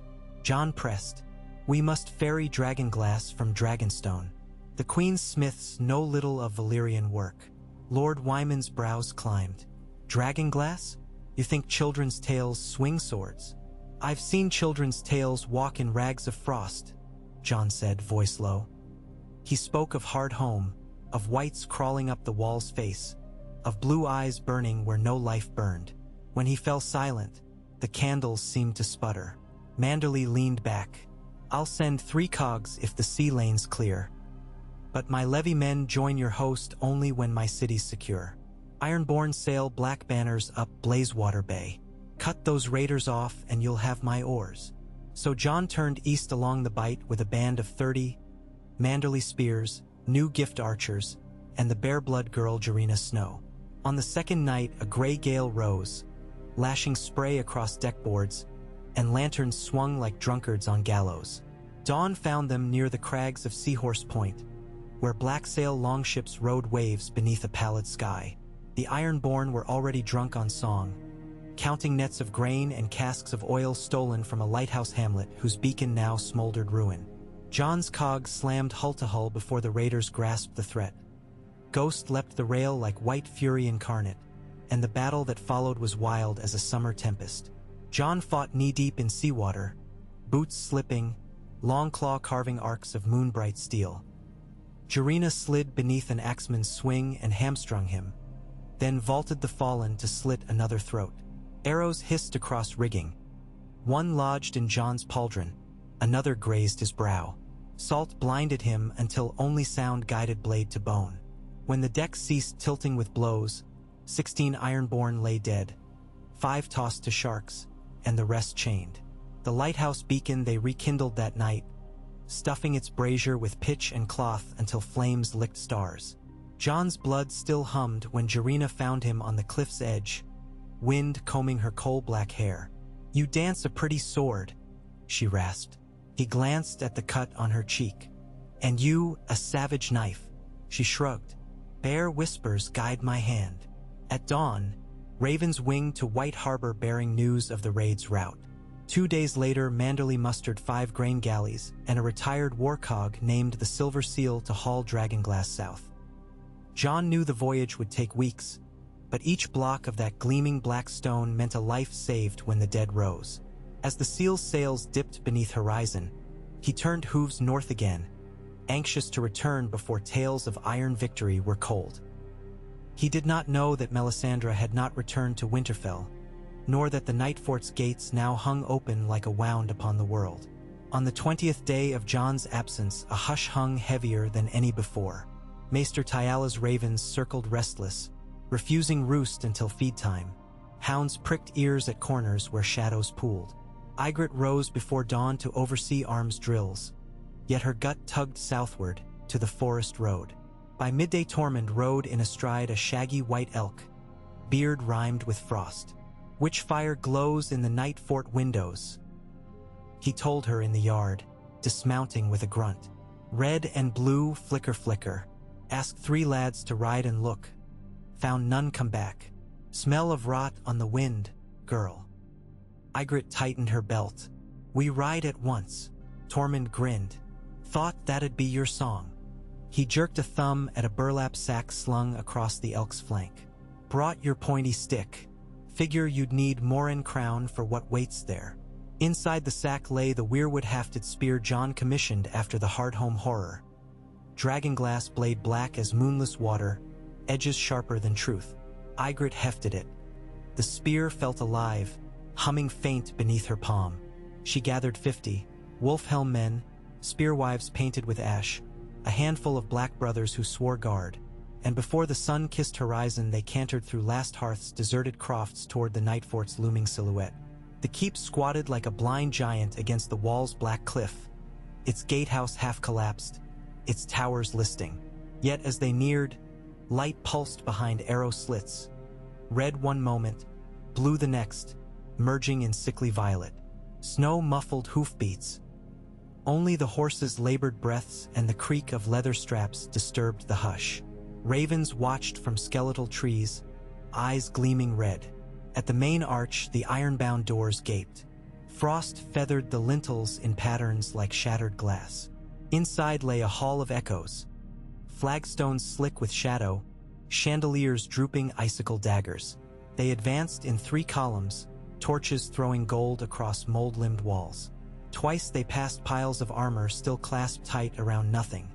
John pressed. "We must ferry dragonglass from Dragonstone. The Queen's smiths know little of Valyrian work." Lord Wyman's brows climbed. "Dragonglass? You think children's tales swing swords?" "I've seen children's tales walk in rags of frost," John said, voice low. He spoke of hard home, of whites crawling up the wall's face, of blue eyes burning where no life burned. When he fell silent, the candles seemed to sputter. Manderley leaned back. "I'll send 3 cogs if the sea lane's clear. But my levy men join your host only when my city's secure. Ironborn sail black banners up Blazewater Bay. Cut those raiders off and you'll have my oars." So John turned east along the Bight with a band of 30 Manderley spears, new gift archers, and the bare-blood girl Ygritte Snow. On the second night, a gray gale rose, lashing spray across deckboards, and lanterns swung like drunkards on gallows. Dawn found them near the crags of Seahorse Point, where black-sail longships rode waves beneath a pallid sky. The Ironborn were already drunk on song, counting nets of grain and casks of oil stolen from a lighthouse hamlet whose beacon now smoldered ruin. John's cog slammed hull to hull before the raiders grasped the threat. Ghost leapt the rail like white fury incarnate, and the battle that followed was wild as a summer tempest. John fought knee-deep in seawater, boots slipping, long claw carving arcs of moonbright steel. Ygritte slid beneath an axeman's swing and hamstrung him, then vaulted the fallen to slit another throat. Arrows hissed across rigging. One lodged in John's pauldron, another grazed his brow. Salt blinded him until only sound guided blade to bone. When the deck ceased tilting with blows, 16 Ironborn lay dead, 5 tossed to sharks, and the rest chained. The lighthouse beacon they rekindled that night, stuffing its brazier with pitch and cloth until flames licked stars. John's blood still hummed when Ygritte found him on the cliff's edge, wind combing her coal-black hair. "You dance a pretty sword," she rasped. He glanced at the cut on her cheek. "And you, a savage knife," she shrugged. "Bare whispers guide my hand." At dawn, ravens winged to White Harbor bearing news of the raid's rout. 2 days later, Manderley mustered 5 grain galleys and a retired warcog named the Silver Seal to haul Dragonglass south. John knew the voyage would take weeks, but each block of that gleaming black stone meant a life saved when the dead rose. As the Seal's sails dipped beneath horizon, he turned hooves north again, anxious to return before tales of iron victory were cold. He did not know that Melisandre had not returned to Winterfell, nor that the Night Fort's gates now hung open like a wound upon the world. On the 20th day of John's absence, a hush hung heavier than any before. Maester Tyala's ravens circled restless, refusing roost until feed time. Hounds pricked ears at corners where shadows pooled. Ygritte rose before dawn to oversee arms drills, yet her gut tugged southward to the forest road. By midday Tormund rode in astride a shaggy white elk, beard rimed with frost. "Which fire glows in the night fort windows?" he told her in the yard, dismounting with a grunt. "Red and blue flicker flicker. Asked 3 lads to ride and look. Found none come back. Smell of rot on the wind, girl." Ygritte tightened her belt. "We ride at once." Tormund grinned. "Thought that'd be your song." He jerked a thumb at a burlap sack slung across the elk's flank. "Brought your pointy stick. Figure you'd need Morin crown for what waits there." Inside the sack lay the weirwood-hafted spear Jon commissioned after the Hardhome horror. Dragonglass blade black as moonless water, edges sharper than truth. Ygritte hefted it. The spear felt alive, humming faint beneath her palm. She gathered 50, wolf-helm men, spearwives painted with ash, a handful of black brothers who swore guard, and before the sun-kissed horizon they cantered through Last Hearth's deserted crofts toward the night fort's looming silhouette. The keep squatted like a blind giant against the wall's black cliff, its gatehouse half-collapsed, its towers listing. Yet as they neared, light pulsed behind arrow slits. Red one moment, blue the next, merging in sickly violet. Snow muffled hoofbeats. Only the horses' labored breaths and the creak of leather straps disturbed the hush. Ravens watched from skeletal trees, eyes gleaming red. At the main arch, the iron-bound doors gaped. Frost feathered the lintels in patterns like shattered glass. Inside lay a hall of echoes, flagstones slick with shadow, chandeliers drooping icicle daggers. They advanced in 3 columns, torches throwing gold across mold-limbed walls. Twice they passed piles of armor still clasped tight around nothing.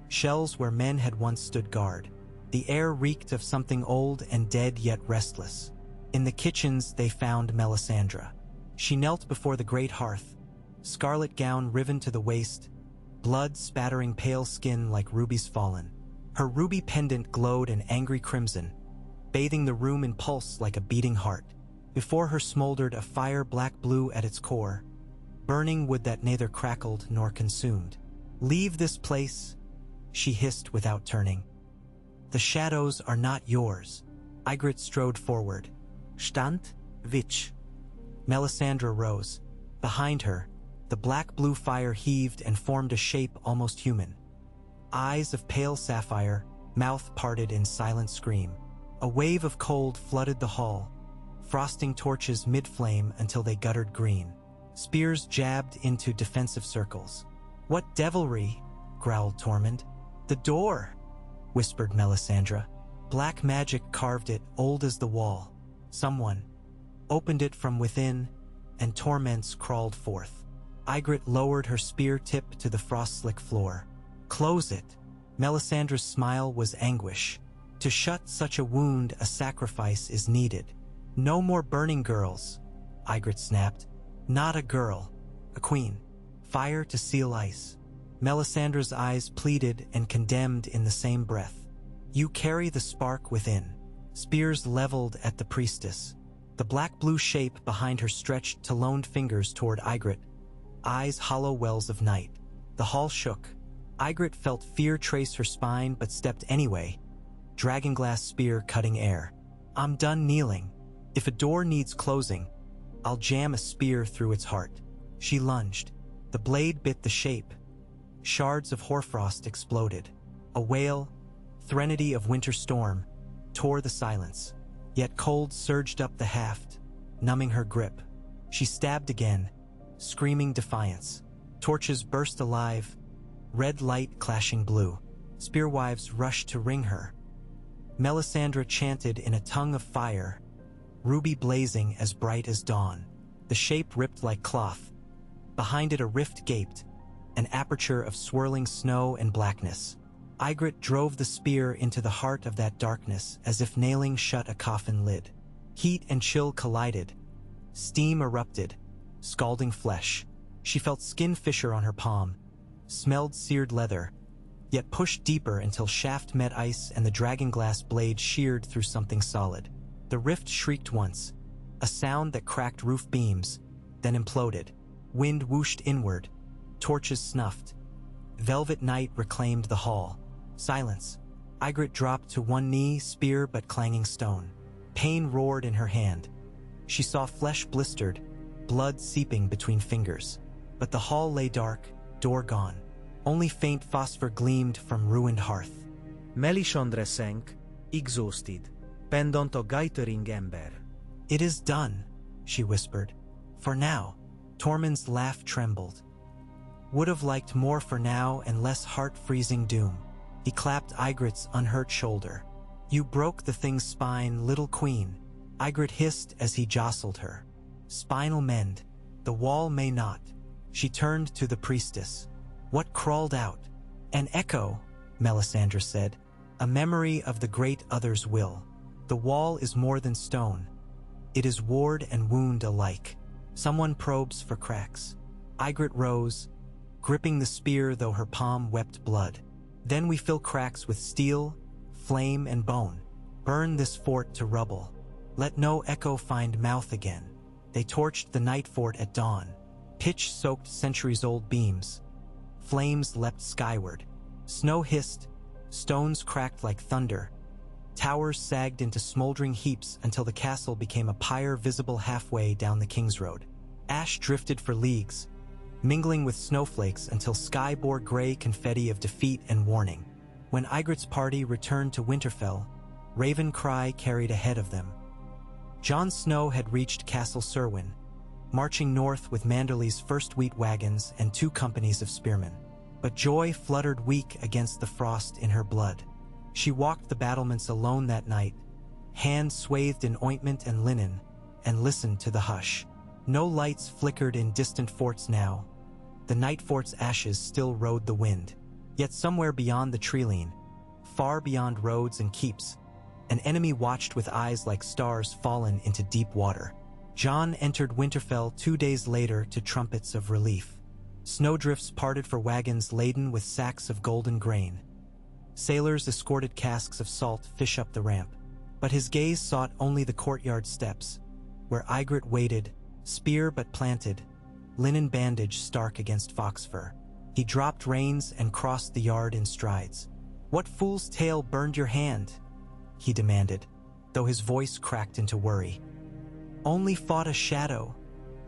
Shells where men had once stood guard. The air reeked of something old and dead yet restless. In the kitchens they found Melisandre. She knelt before the great hearth, scarlet gown riven to the waist, blood spattering pale skin like rubies fallen. Her ruby pendant glowed an angry crimson, bathing the room in pulse like a beating heart. Before her smoldered a fire black blue at its core, burning wood that neither crackled nor consumed. "Leave this place," she hissed without turning. "The shadows are not yours." Ygritte strode forward. "Stand, Witch." Melisandre rose. Behind her, the black-blue fire heaved and formed a shape almost human. Eyes of pale sapphire, mouth parted in silent scream. A wave of cold flooded the hall, frosting torches mid-flame until they guttered green. Spears jabbed into defensive circles. "What devilry?" growled Tormund. "The door," whispered Melisandre. "Black magic carved it, old as the wall. Someone opened it from within, and torments crawled forth." Ygritte lowered her spear tip to the frost-slick floor. "Close it." Melisandre's smile was anguish. "To shut such a wound, a sacrifice is needed." "No more burning girls," Ygritte snapped. "Not a girl, a queen. Fire to seal ice." Melisandre's eyes pleaded and condemned in the same breath. "You carry the spark within." Spears leveled at the priestess. The black-blue shape behind her stretched taloned fingers toward Ygritte, eyes hollow wells of night. The hall shook. Ygritte felt fear trace her spine but stepped anyway, dragonglass spear cutting air. "I'm done kneeling. If a door needs closing, I'll jam a spear through its heart." She lunged. The blade bit the shape. Shards of hoarfrost exploded. A wail, threnody of winter storm, tore the silence. Yet cold surged up the haft, numbing her grip. She stabbed again, screaming defiance. Torches burst alive, red light clashing blue. Spearwives rushed to ring her. Melisandre chanted in a tongue of fire, ruby blazing as bright as dawn. The shape ripped like cloth. Behind it a rift gaped, an aperture of swirling snow and blackness. Ygritte drove the spear into the heart of that darkness as if nailing shut a coffin lid. Heat and chill collided. Steam erupted, scalding flesh. She felt skin fissure on her palm, smelled seared leather, yet pushed deeper until shaft met ice and the dragonglass blade sheared through something solid. The rift shrieked once, a sound that cracked roof beams, then imploded. Wind whooshed inward, torches snuffed. Velvet night reclaimed the hall. Silence. Ygritte dropped to one knee, spear but clanging stone. Pain roared in her hand. She saw flesh blistered, blood seeping between fingers. But the hall lay dark, door gone. Only faint phosphor gleamed from ruined hearth. Melisandre sank, exhausted, pendant a glittering ember. It is done, she whispered. For now. Tormund's laugh trembled. Would have liked more for now and less heart-freezing doom. He clapped Ygritte's unhurt shoulder. You broke the thing's spine, little queen. Ygritte hissed as he jostled her. Spine'll mend. The wall may not. She turned to the priestess. What crawled out? An echo, Melisandre said. A memory of the great other's will. The wall is more than stone. It is ward and wound alike. Someone probes for cracks. Ygritte rose, gripping the spear though her palm wept blood. Then we fill cracks with steel, flame, and bone. Burn this fort to rubble. Let no echo find mouth again. They torched the night fort at dawn. Pitch soaked centuries-old beams. Flames leapt skyward. Snow hissed, stones cracked like thunder. Towers sagged into smoldering heaps until the castle became a pyre visible halfway down the King's Road. Ash drifted for leagues, mingling with snowflakes until sky bore gray confetti of defeat and warning. When Ygritte's party returned to Winterfell, Raven Cry carried ahead of them. Jon Snow had reached Castle Serwyn, marching north with Manderly's first wheat wagons and 2 companies of spearmen. But joy fluttered weak against the frost in her blood. She walked the battlements alone that night, hands swathed in ointment and linen, and listened to the hush. No lights flickered in distant forts now. The night fort's ashes still rode the wind. Yet somewhere beyond the treeline, far beyond roads and keeps, an enemy watched with eyes like stars fallen into deep water. Jon entered Winterfell 2 days later to trumpets of relief. Snowdrifts parted for wagons laden with sacks of golden grain. Sailors escorted casks of salt fish up the ramp. But his gaze sought only the courtyard steps, where Ygritte waited, spear but planted, linen bandage stark against fox fur. He dropped reins and crossed the yard in strides. What fool's tale burned your hand? He demanded, though his voice cracked into worry. Only fought a shadow,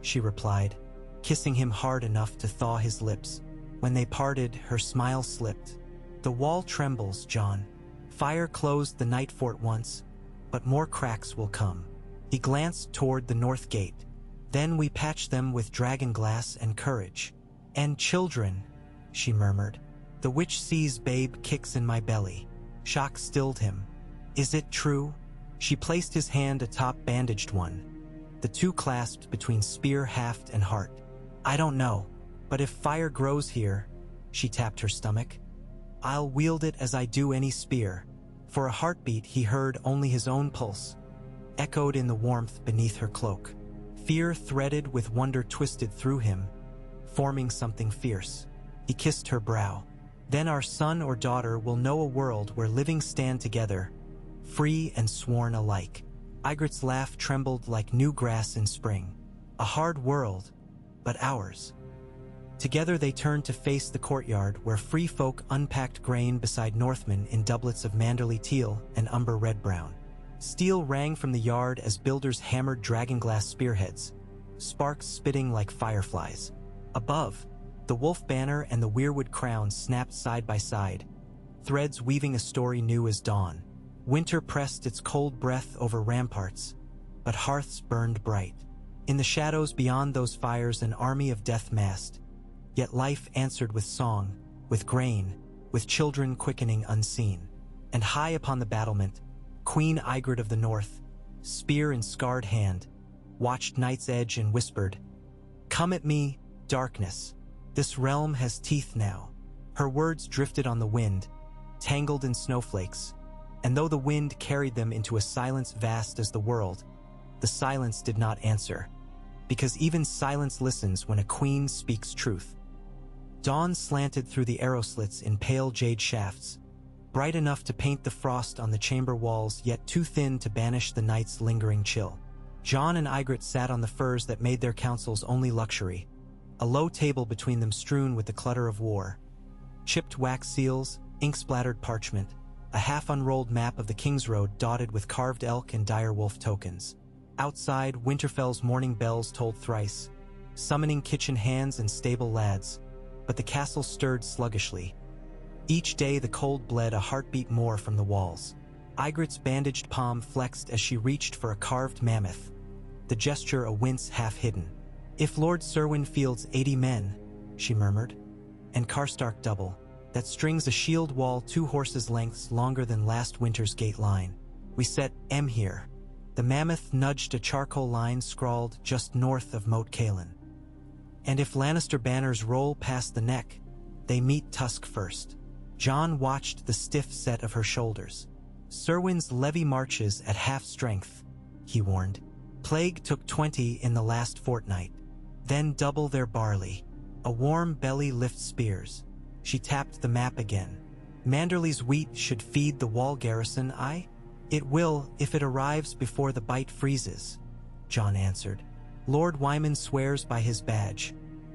she replied, kissing him hard enough to thaw his lips. When they parted, her smile slipped. The wall trembles, Jon. Fire closed the night fort once, but more cracks will come. He glanced toward the north gate. Then we patch them with dragon glass and courage. And children, she murmured. The witch sees babe kicks in my belly. Shock stilled him. Is it true? She placed his hand atop bandaged one, the 2 clasped between spear haft and heart. I don't know, but if fire grows here, she tapped her stomach, I'll wield it as I do any spear. For a heartbeat he heard only his own pulse, echoed in the warmth beneath her cloak. Fear threaded with wonder twisted through him, forming something fierce. He kissed her brow. Then our son or daughter will know a world where living stand together, free and sworn alike. Ygritte's laugh trembled like new grass in spring. A hard world, but ours. Together they turned to face the courtyard where free folk unpacked grain beside Northmen in doublets of Manderly teal and umber red-brown. Steel rang from the yard as builders hammered dragonglass spearheads, sparks spitting like fireflies. Above, the wolf banner and the weirwood crown snapped side by side, threads weaving a story new as dawn. Winter pressed its cold breath over ramparts, but hearths burned bright. In the shadows beyond those fires an army of death massed, yet life answered with song, with grain, with children quickening unseen. And high upon the battlement, Queen Ygritte of the North, spear in scarred hand, watched night's edge and whispered, "Come at me, darkness. This realm has teeth now." Her words drifted on the wind, tangled in snowflakes, and though the wind carried them into a silence vast as the world, the silence did not answer, because even silence listens when a queen speaks truth. Dawn slanted through the arrow slits in pale jade shafts, bright enough to paint the frost on the chamber walls, yet too thin to banish the night's lingering chill. Jon and Ygritte sat on the furs that made their council's only luxury, a low table between them strewn with the clutter of war. Chipped wax seals, ink-splattered parchment, a half-unrolled map of the King's Road dotted with carved elk and dire wolf tokens. Outside, Winterfell's morning bells tolled thrice, summoning kitchen hands and stable lads, but the castle stirred sluggishly. Each day the cold bled a heartbeat more from the walls. Ygritte's bandaged palm flexed as she reached for a carved mammoth, the gesture a wince half-hidden. "If Lord Serwyn fields 80 men," she murmured, "and Karstark double, that strings a shield wall 2 horses' lengths longer than last winter's gate line. We set M here." The mammoth nudged a charcoal line scrawled just north of Moat Cailin. "And if Lannister banners roll past the neck, they meet Tusk first." Jon watched the stiff set of her shoulders. "Serwyn's levy marches at half strength," he warned. "Plague took 20 in the last fortnight. Then double their barley. A warm belly lifts spears." She tapped the map again. "Manderley's wheat should feed the wall garrison, aye? It will if it arrives before the bite freezes," Jon answered. "Lord Wyman swears by his badge,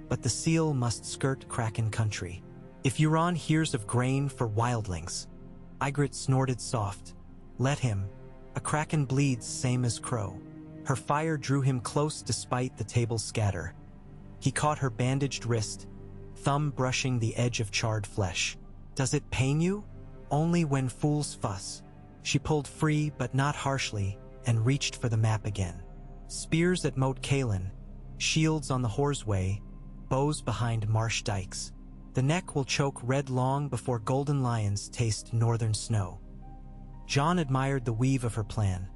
but the seal must skirt Kraken country. If Euron hears of grain for wildlings..." Ygritte snorted soft. "Let him. A Kraken bleeds same as crow." Her fire drew him close despite the table's scatter. He caught her bandaged wrist, thumb brushing the edge of charred flesh. "Does it pain you?" "Only when fools fuss." She pulled free, but not harshly, and reached for the map again. Spears at Moat Cailin, shields on the Horseway, bows behind marsh dikes. The neck will choke red long before golden lions taste northern snow. Jon admired the weave of her plan.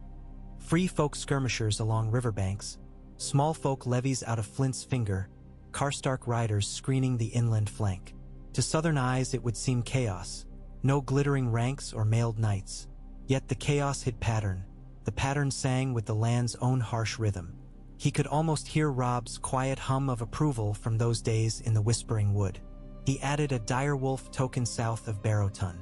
Free folk skirmishers along riverbanks, small folk levies out of Flint's Finger, Karstark riders screening the inland flank. To southern eyes it would seem chaos, no glittering ranks or mailed knights. Yet the chaos hid pattern. The pattern sang with the land's own harsh rhythm. He could almost hear Robb's quiet hum of approval from those days in the Whispering Wood. He added a direwolf token south of Barrowton.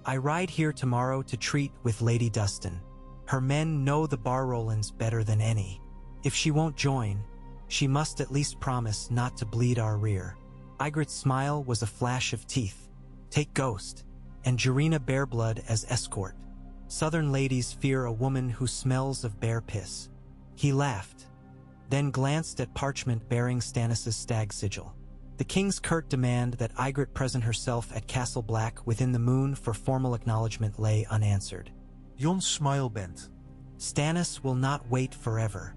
"I ride here tomorrow to treat with Lady Dustin. Her men know the Barrowlands better than any. If she won't join, she must at least promise not to bleed our rear." Ygritte's smile was a flash of teeth. "Take Ghost, and Jarina Bearblood as escort. Southern ladies fear a woman who smells of bear piss." He laughed, then glanced at parchment bearing Stannis' stag sigil. The king's curt demand that Ygritte present herself at Castle Black within the moon for formal acknowledgement lay unanswered. Jon's smile bent. "Stannis will not wait forever."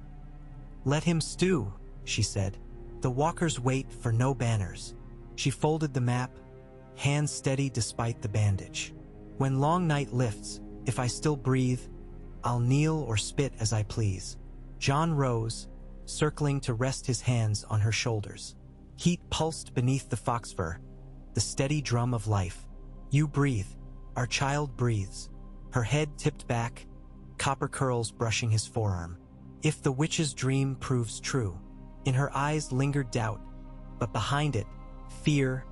"Let him stew," she said. "The walkers wait for no banners." She folded the map, hands steady despite the bandage. "When long night lifts, if I still breathe, I'll kneel or spit as I please." Jon rose, circling to rest his hands on her shoulders. Heat pulsed beneath the foxfur, the steady drum of life. "You breathe. Our child breathes." Her head tipped back, copper curls brushing his forearm. "If the witch's dream proves true." In her eyes lingered doubt, but behind it, fear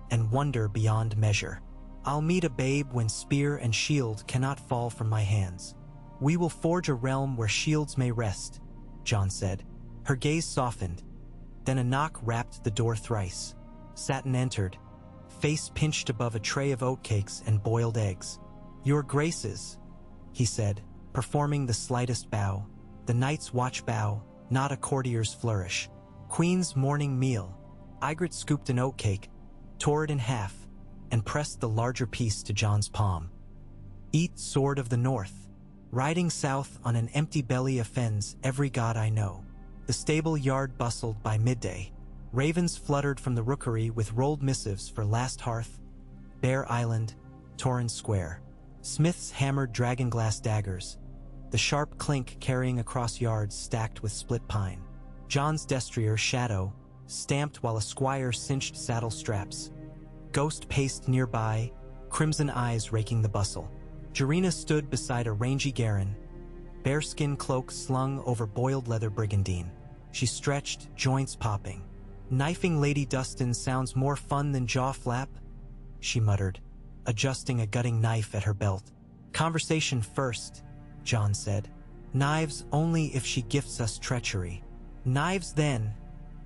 and wonder beyond measure. "I'll meet a babe when spear and shield cannot fall from my hands. We will forge a realm where shields may rest," Jon said. Her gaze softened. Then a knock rapped the door thrice. Satin entered, face pinched above a tray of oatcakes and boiled eggs. "Your graces," he said, performing the slightest bow. The Night's Watch bow, not a courtier's flourish. "Queen's morning meal." Ygritte scooped an oatcake, tore it in half, and pressed the larger piece to Jon's palm. "Eat, Sword of the North. Riding south on an empty belly offends every god I know." The stable yard bustled by midday. Ravens fluttered from the rookery with rolled missives for Last Hearth, Bear Island, Torrens Square. Smiths hammered dragonglass daggers, the sharp clink carrying across yards stacked with split pine. Jon's destrier, Shadow, stamped while a squire cinched saddle straps. Ghost paced nearby, crimson eyes raking the bustle. Jarina stood beside a rangy Garen, bearskin cloak slung over boiled leather brigandine. She stretched, joints popping. "Knifing Lady Dustin sounds more fun than jaw flap," she muttered, adjusting a gutting knife at her belt. "Conversation first," Jon said. Knives only if she gifts us treachery. Knives then,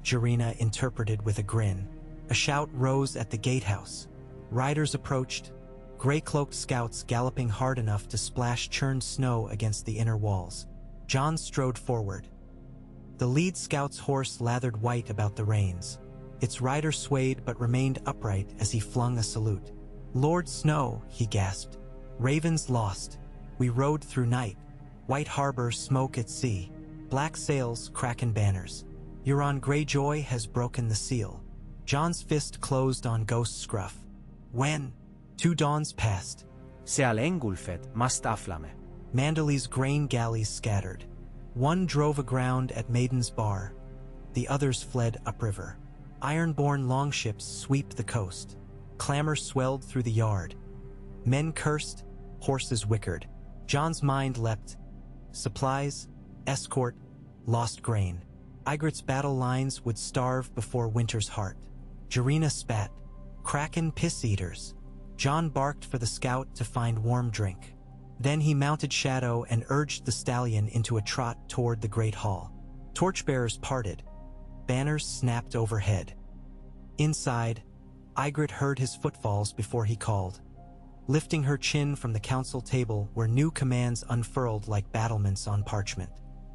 Jarina interpreted with a grin. A shout rose at the gatehouse. Riders approached, gray-cloaked scouts galloping hard enough to splash churned snow against the inner walls. Jon strode forward. The lead scout's horse lathered white about the reins. Its rider swayed but remained upright as he flung a salute. "Lord Snow," he gasped. "Ravens lost. We rode through night. White harbor, smoke at sea. Black sails, kraken banners. Euron Greyjoy has broken the seal." Jon's fist closed on Ghost's scruff. "When?" 2 dawns passed. Seal engulfet, mast aflame. Manderley's grain galleys scattered. One drove aground at Maiden's Bar. The others fled upriver. Ironborn longships sweep the coast. Clamor swelled through the yard. Men cursed, horses whickered. Jon's mind leapt. Supplies, escort, lost grain. Ygritte's battle lines would starve before winter's heart. Jarina spat. Kraken piss-eaters. Jon barked for the scout to find warm drink. Then he mounted Shadow and urged the stallion into a trot toward the great hall. Torchbearers parted. Banners snapped overhead. Inside, Ygritte heard his footfalls before he called. Lifting her chin from the council table were new commands unfurled like battlements on parchment.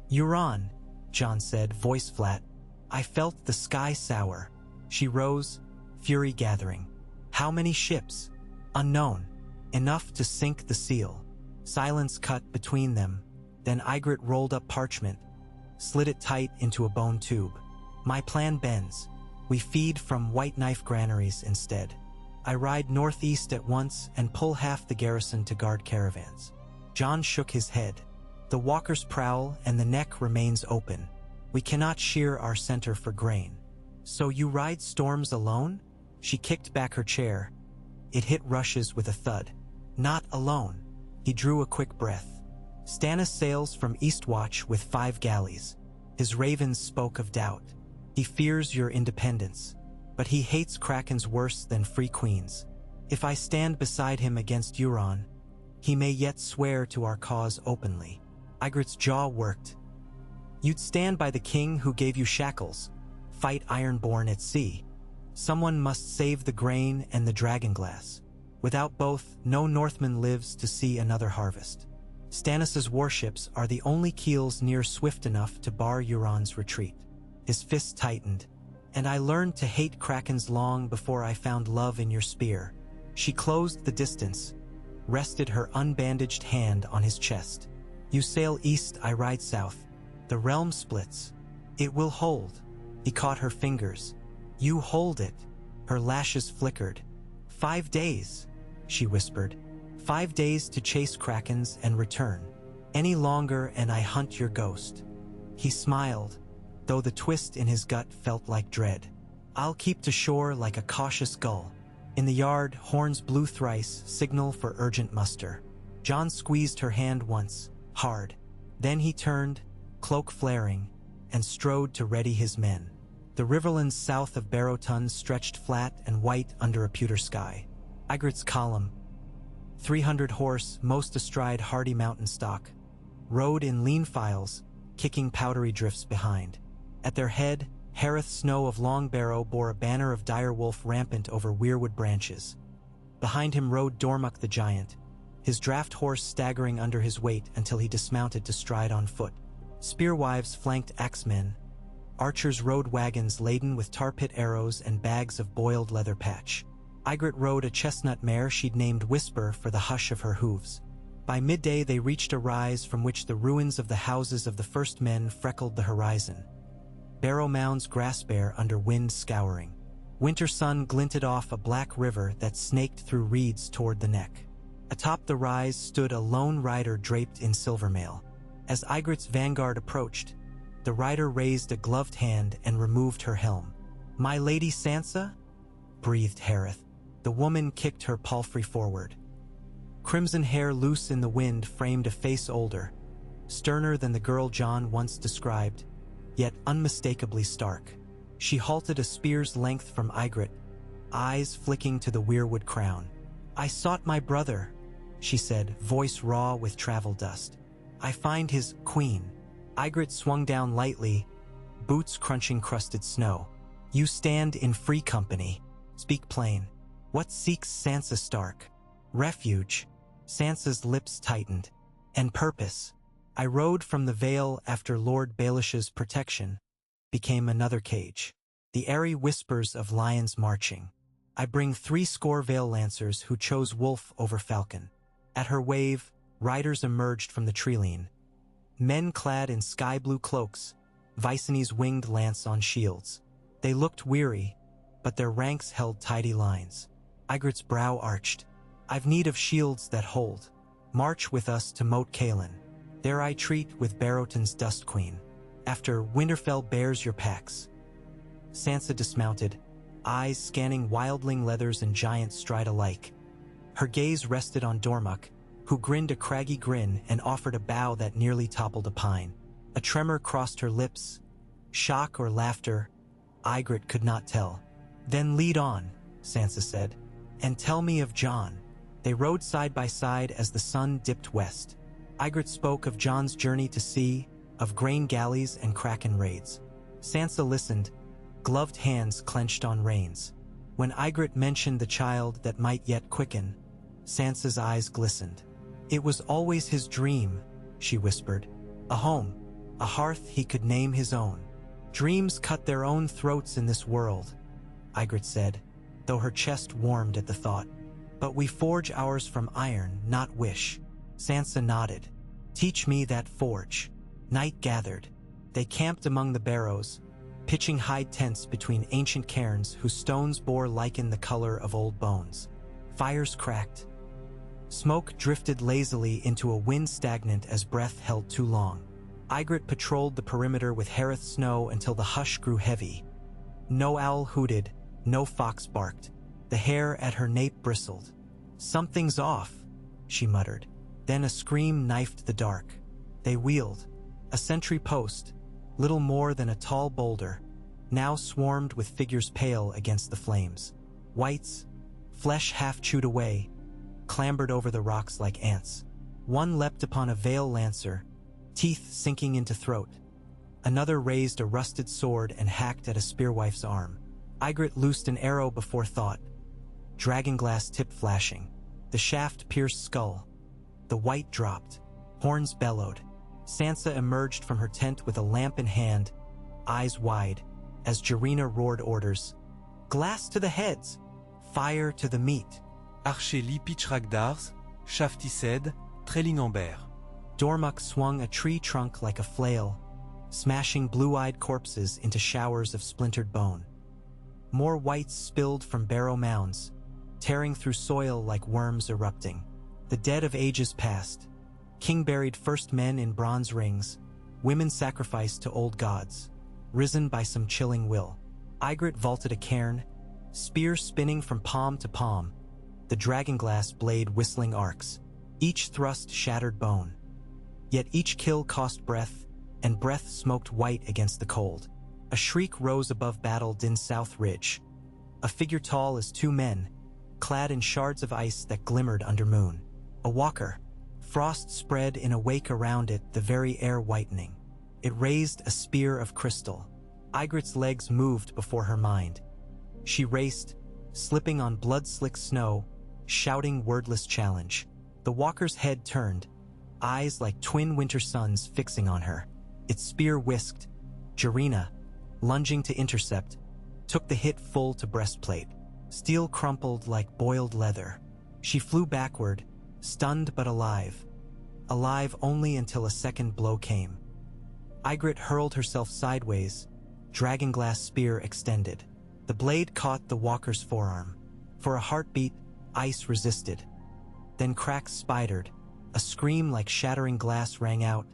"Euron," Jon said, voice flat. "I felt the sky sour." She rose, fury gathering. "How many ships?" "Unknown. Enough to sink the seal." Silence cut between them. Then Ygritte rolled up parchment, slid it tight into a bone tube. "My plan bends. We feed from White Knife granaries instead. I ride northeast at once and pull half the garrison to guard caravans." Jon shook his head. "The walkers prowl and the neck remains open. We cannot shear our center for grain." "So you ride storms alone?" She kicked back her chair. It hit rushes with a thud. "Not alone." He drew a quick breath. "Stannis sails from Eastwatch with 5 galleys." His ravens spoke of doubt. "He fears your independence, but he hates krakens worse than free queens. If I stand beside him against Euron, he may yet swear to our cause openly." Ygritte's jaw worked. "You'd stand by the king who gave you shackles, fight Ironborn at sea. Someone must save the grain and the dragonglass. Without both, no Northman lives to see another harvest. Stannis's warships are the only keels near swift enough to bar Euron's retreat." His fists tightened. "And I learned to hate krakens long before I found love in your spear." She closed the distance, rested her unbandaged hand on his chest. "You sail east, I ride south. The realm splits. It will hold." He caught her fingers. "You hold it." Her lashes flickered. 5 days, she whispered. 5 days to chase krakens and return. Any longer and I hunt your ghost." He smiled, though the twist in his gut felt like dread. "I'll keep to shore like a cautious gull." In the yard, horns blew thrice, signal for urgent muster. Jon squeezed her hand once, hard. Then he turned, cloak flaring, and strode to ready his men. The riverlands south of Barrowton stretched flat and white under a pewter sky. Ygritte's column, 300 horse, most astride hardy mountain stock, rode in lean files, kicking powdery drifts behind. At their head, Hareth Snow of Long Barrow bore a banner of direwolf rampant over weirwood branches. Behind him rode Dormuck the giant, his draft horse staggering under his weight until he dismounted to stride on foot. Spearwives flanked axemen. Archers rode wagons laden with tar-pit arrows and bags of boiled leather patch. Ygritte rode a chestnut mare she'd named Whisper for the hush of her hooves. By midday they reached a rise from which the ruins of the houses of the first men freckled the horizon. Barrow mounds grass-bare under wind scouring. Winter sun glinted off a black river that snaked through reeds toward the neck. Atop the rise stood a lone rider draped in silver mail. As Ygritte's vanguard approached, the rider raised a gloved hand and removed her helm. "My Lady Sansa?" breathed Hareth. The woman kicked her palfrey forward. Crimson hair loose in the wind framed a face older, sterner than the girl Jon once described, yet unmistakably stark. She halted a spear's length from Ygritte, eyes flicking to the weirwood crown. "I sought my brother," she said, voice raw with travel dust. I find his queen. Ygritte swung down lightly, boots crunching crusted snow. You stand in free company. Speak plain. What seeks Sansa Stark? Refuge. Sansa's lips tightened. And purpose. I rode from the Vale after Lord Baelish's protection. Became another cage. The airy whispers of lions marching. I bring 70 Vale Lancers who chose wolf over falcon. At her wave, riders emerged from the treeline. Men clad in sky-blue cloaks, Vicini's winged lance on shields. They looked weary, but their ranks held tidy lines. Ygritte's brow arched. I've need of shields that hold. March with us to Moat Cailin. There I treat with Barrowton's Dust Queen. After Winterfell bears your packs. Sansa dismounted, eyes scanning wildling leathers and giant stride alike. Her gaze rested on Dormuck, who grinned a craggy grin and offered a bow that nearly toppled a pine. A tremor crossed her lips. Shock or laughter, Ygritte could not tell. Then lead on, Sansa said, and tell me of Jon. They rode side by side as the sun dipped west. Ygritte spoke of Jon's journey to sea, of grain galleys and kraken raids. Sansa listened, gloved hands clenched on reins. When Ygritte mentioned the child that might yet quicken, Sansa's eyes glistened. It was always his dream, she whispered. A home, a hearth he could name his own. Dreams cut their own throats in this world, Ygritte said, though her chest warmed at the thought. But we forge ours from iron, not wish. Sansa nodded. Teach me that forge. Night gathered. They camped among the barrows, pitching hide tents between ancient cairns whose stones bore lichen the color of old bones. Fires cracked. Smoke drifted lazily into a wind stagnant as breath held too long. Ygritte patrolled the perimeter with Hareth snow until the hush grew heavy. No owl hooted, no fox barked. The hair at her nape bristled. Something's off, she muttered. Then a scream knifed the dark. They wheeled. A sentry post, little more than a tall boulder, now swarmed with figures pale against the flames. Whites, flesh half chewed away, clambered over the rocks like ants. One leapt upon a Vale Lancer, teeth sinking into throat. Another raised a rusted sword and hacked at a spearwife's arm. Ygritte loosed an arrow before thought, dragonglass tip flashing. The shaft pierced skull. The white dropped. Horns bellowed. Sansa emerged from her tent with a lamp in hand, eyes wide, as Jarina roared orders. Glass to the heads! Fire to the meat! Archer lipich ragdars, shaftised, trellingamber. Dormuck swung a tree trunk like a flail, smashing blue-eyed corpses into showers of splintered bone. More whites spilled from barrow mounds, tearing through soil like worms erupting. The dead of ages past. King buried first men in bronze rings, women sacrificed to old gods, risen by some chilling will. Ygritte vaulted a cairn, spear spinning from palm to palm, the dragonglass blade whistling arcs. Each thrust shattered bone. Yet each kill cost breath, and breath smoked white against the cold. A shriek rose above Battle Din's south ridge. A figure tall as 2 men, clad in shards of ice that glimmered under moon. A walker. Frost spread in a wake around it, the very air whitening. It raised a spear of crystal. Ygritte's legs moved before her mind. She raced, slipping on blood-slick snow, shouting wordless challenge. The walker's head turned, eyes like twin winter suns fixing on her. Its spear whisked. Jarina, lunging to intercept, took the hit full to breastplate. Steel crumpled like boiled leather. She flew backward, stunned but alive. Alive only until a second blow came. Ygritte hurled herself sideways, dragonglass spear extended. The blade caught the walker's forearm. For a heartbeat, ice resisted. Then cracks spidered. A scream like shattering glass rang out,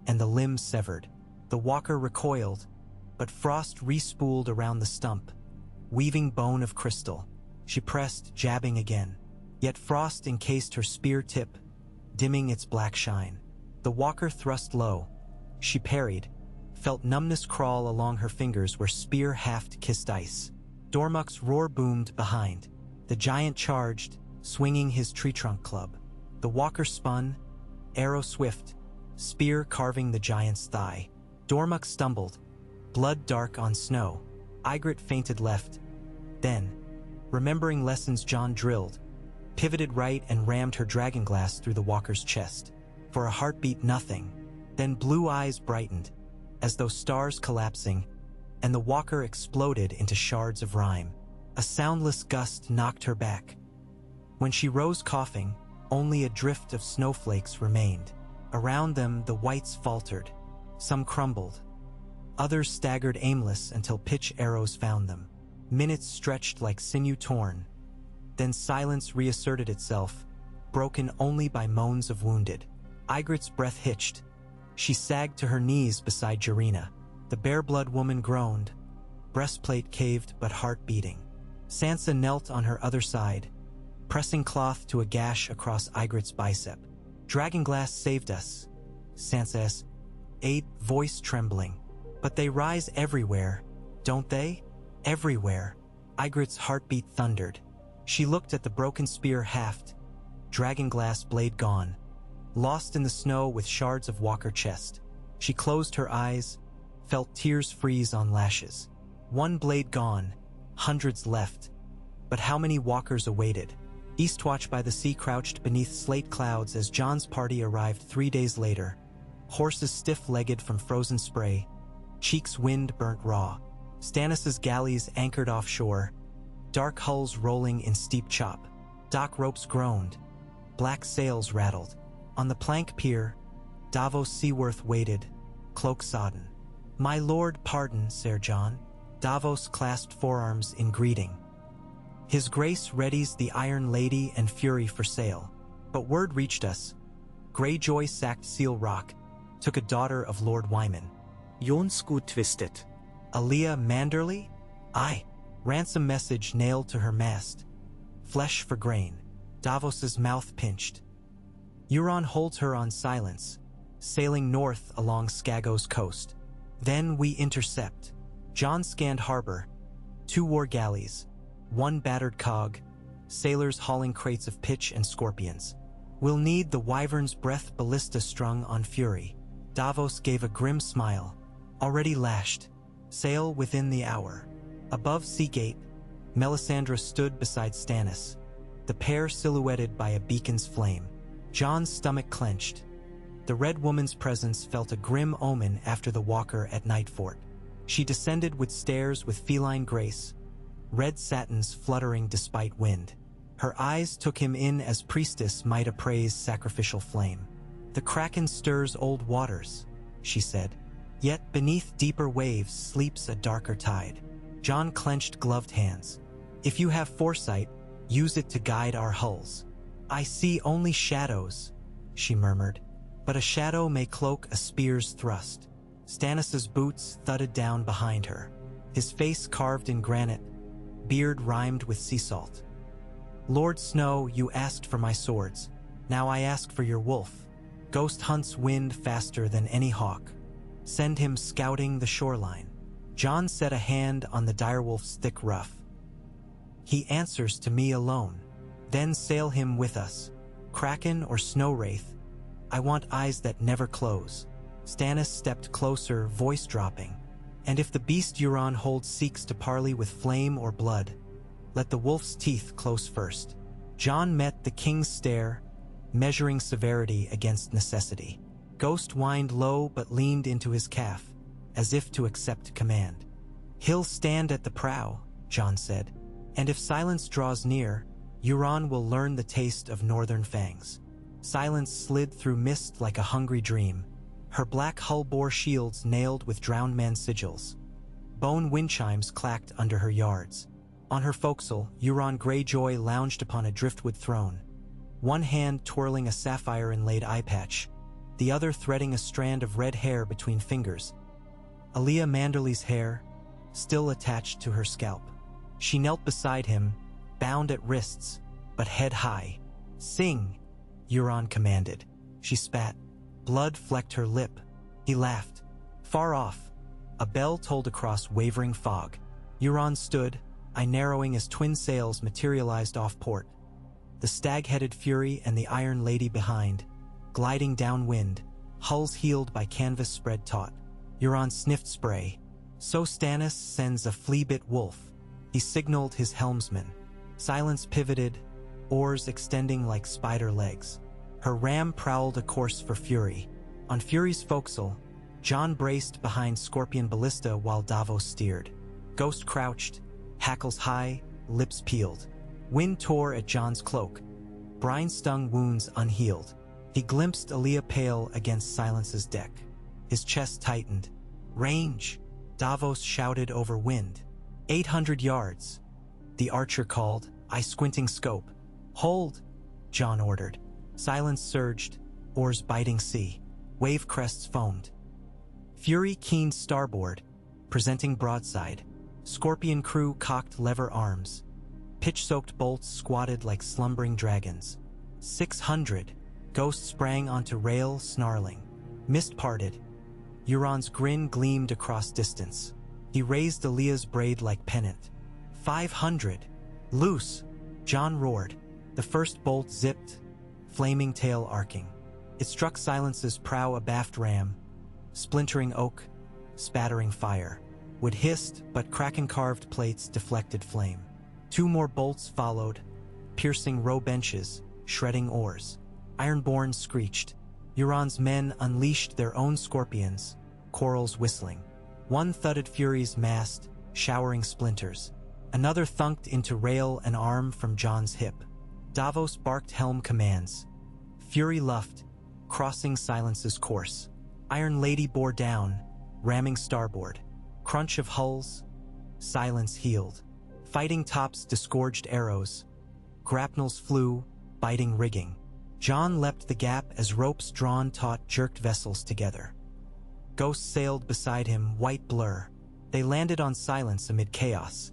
and the limb severed. The walker recoiled, but frost re-spooled around the stump, weaving bone of crystal. She pressed, jabbing again. Yet frost encased her spear tip, dimming its black shine. The walker thrust low. She parried, felt numbness crawl along her fingers where spear haft kissed ice. Dormuck's roar boomed behind. The giant charged, swinging his tree trunk club. The walker spun, arrow swift, spear carving the giant's thigh. Dormuk stumbled, blood dark on snow. Ygritte fainted left. Then, remembering lessons Jon drilled, pivoted right and rammed her dragonglass through the walker's chest. For a heartbeat, nothing. Then blue eyes brightened, as though stars collapsing, and the walker exploded into shards of rime. A soundless gust knocked her back. When she rose coughing, only a drift of snowflakes remained. Around them, the whites faltered. Some crumbled. Others staggered aimless until pitch arrows found them. Minutes stretched like sinew torn. Then silence reasserted itself, broken only by moans of wounded. Ygritte's breath hitched. She sagged to her knees beside Jarina. The bare-blood woman groaned, breastplate caved but heart beating. Sansa knelt on her other side, pressing cloth to a gash across Ygritte's bicep. "Dragonglass saved us," Sansa's voice trembling. "But they rise everywhere, don't they? Everywhere." Ygritte's heartbeat thundered. She looked at the broken spear haft, dragonglass blade gone, lost in the snow with shards of walker chest. She closed her eyes, felt tears freeze on lashes. One blade gone, hundreds left. But how many walkers awaited? Eastwatch by the sea crouched beneath slate clouds as Jon's party arrived 3 days later. Horses stiff-legged from frozen spray, cheeks wind-burnt raw. Stannis's galleys anchored offshore, dark hulls rolling in steep chop. Dock ropes groaned, black sails rattled. On the plank pier, Davos Seaworth waited, cloak sodden. "My lord, pardon, Sir Jon." Davos clasped forearms in greeting. "His Grace readies the Iron Lady and Fury for sail. But word reached us. Greyjoy sacked Seal Rock, took a daughter of Lord Wyman." Jonsku twisted. "Alia Manderly?" "Aye." Ransom message nailed to her mast. "Flesh for grain." Davos's mouth pinched. "Euron holds her on silence, sailing north along Skago's coast. Then we intercept." Jon scanned harbor. 2 war galleys, 1 battered cog, sailors hauling crates of pitch and scorpions. "We'll need the Wyvern's breath ballista strung on Fury." Davos gave a grim smile. "Already lashed. Sail within the hour." Above Seagate, Melisandre stood beside Stannis, the pair silhouetted by a beacon's flame. Jon's stomach clenched. The Red Woman's presence felt a grim omen after the walker at Nightfort. She descended with stairs with feline grace, red satins fluttering despite wind. Her eyes took him in as priestess might appraise sacrificial flame. "The Kraken stirs old waters," she said. "Yet beneath deeper waves sleeps a darker tide." Jon clenched gloved hands. "If you have foresight, use it to guide our hulls." "I see only shadows," she murmured. "But a shadow may cloak a spear's thrust." Stannis's boots thudded down behind her, his face carved in granite, beard rimed with sea salt. "Lord Snow, you asked for my swords. Now I ask for your wolf. Ghost hunts wind faster than any hawk. Send him scouting the shoreline." Jon set a hand on the direwolf's thick ruff. "He answers to me alone. Then sail him with us. Kraken or snow wraith, I want eyes that never close." Stannis stepped closer, voice dropping. "And if the beast Euron holds seeks to parley with flame or blood, let the wolf's teeth close first." Jon met the king's stare, measuring severity against necessity. Ghost whined low but leaned into his calf, as if to accept command. "He'll stand at the prow," Jon said. "And if silence draws near, Euron will learn the taste of northern fangs." Silence slid through mist like a hungry dream. Her black hull bore shields nailed with drowned man sigils. Bone wind chimes clacked under her yards. On her forecastle, Euron Greyjoy lounged upon a driftwood throne, one hand twirling a sapphire-inlaid eye patch, the other threading a strand of red hair between fingers. Alia Manderly's hair, still attached to her scalp. She knelt beside him, bound at wrists, but head high. "Sing," Euron commanded. She spat. Blood flecked her lip. He laughed. Far off, a bell tolled across wavering fog. Euron stood, eye narrowing as twin sails materialized off port. The stag-headed Fury and the Iron Lady behind, gliding downwind, hulls healed by canvas spread taut. Euron sniffed spray. So Stannis sends a flea-bit wolf. He signaled his helmsman. Silence pivoted, oars extending like spider legs. Her ram prowled a course for Fury. On Fury's forecastle, Jon braced behind Scorpion Ballista while Davos steered. Ghost crouched, hackles high, lips peeled. Wind tore at Jon's cloak, brine-stung wounds unhealed. He glimpsed Aaliyah pale against Silence's deck. His chest tightened. Range! Davos shouted over wind. 800 yards. The archer called, eye squinting scope. Hold! Jon ordered. Silence surged, oars biting sea. Wave crests foamed. Fury keened starboard, presenting broadside. Scorpion crew cocked lever arms. Pitch-soaked bolts squatted like slumbering dragons. 600. Ghost sprang onto rail, snarling. Mist parted. Euron's grin gleamed across distance. He raised Aaliyah's braid like pennant. 500. Loose! Jon roared. The first bolt zipped, flaming tail arcing. It struck Silence's prow abaft ram, splintering oak, spattering fire. Wood hissed, but kraken-carved plates deflected flame. 2 more bolts followed, piercing row benches, shredding oars. Ironborn screeched. Euron's men unleashed their own scorpions, corals whistling. One thudded Fury's mast, showering splinters. Another thunked into rail and arm from Jon's hip. Davos barked helm commands. Fury luffed, crossing Silence's course. Iron Lady bore down, ramming starboard. Crunch of hulls. Silence healed. Fighting tops disgorged arrows. Grapnels flew, biting rigging. Jon leapt the gap as ropes drawn taut jerked vessels together. Ghosts sailed beside him, white blur. They landed on Silence amid chaos.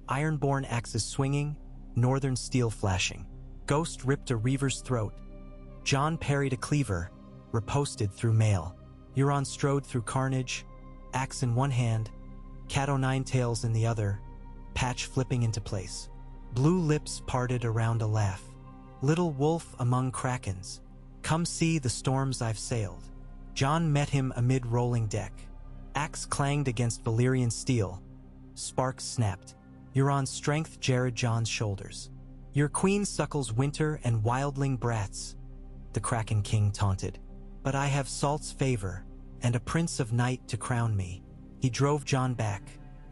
Ironborn axes swinging, northern steel flashing. Ghost ripped a reaver's throat. Jon parried a cleaver, riposted through mail. Euron strode through carnage, axe in one hand, cat o' nine tails in the other, patch flipping into place. Blue lips parted around a laugh. Little wolf among krakens, come see the storms I've sailed. Jon met him amid rolling deck. Axe clanged against Valyrian steel. Sparks snapped. Euron's strength jarred Jon's shoulders. Your queen suckles winter and wildling brats, the Kraken King taunted. But I have Salt's favor, and a prince of night to crown me. He drove Jon back.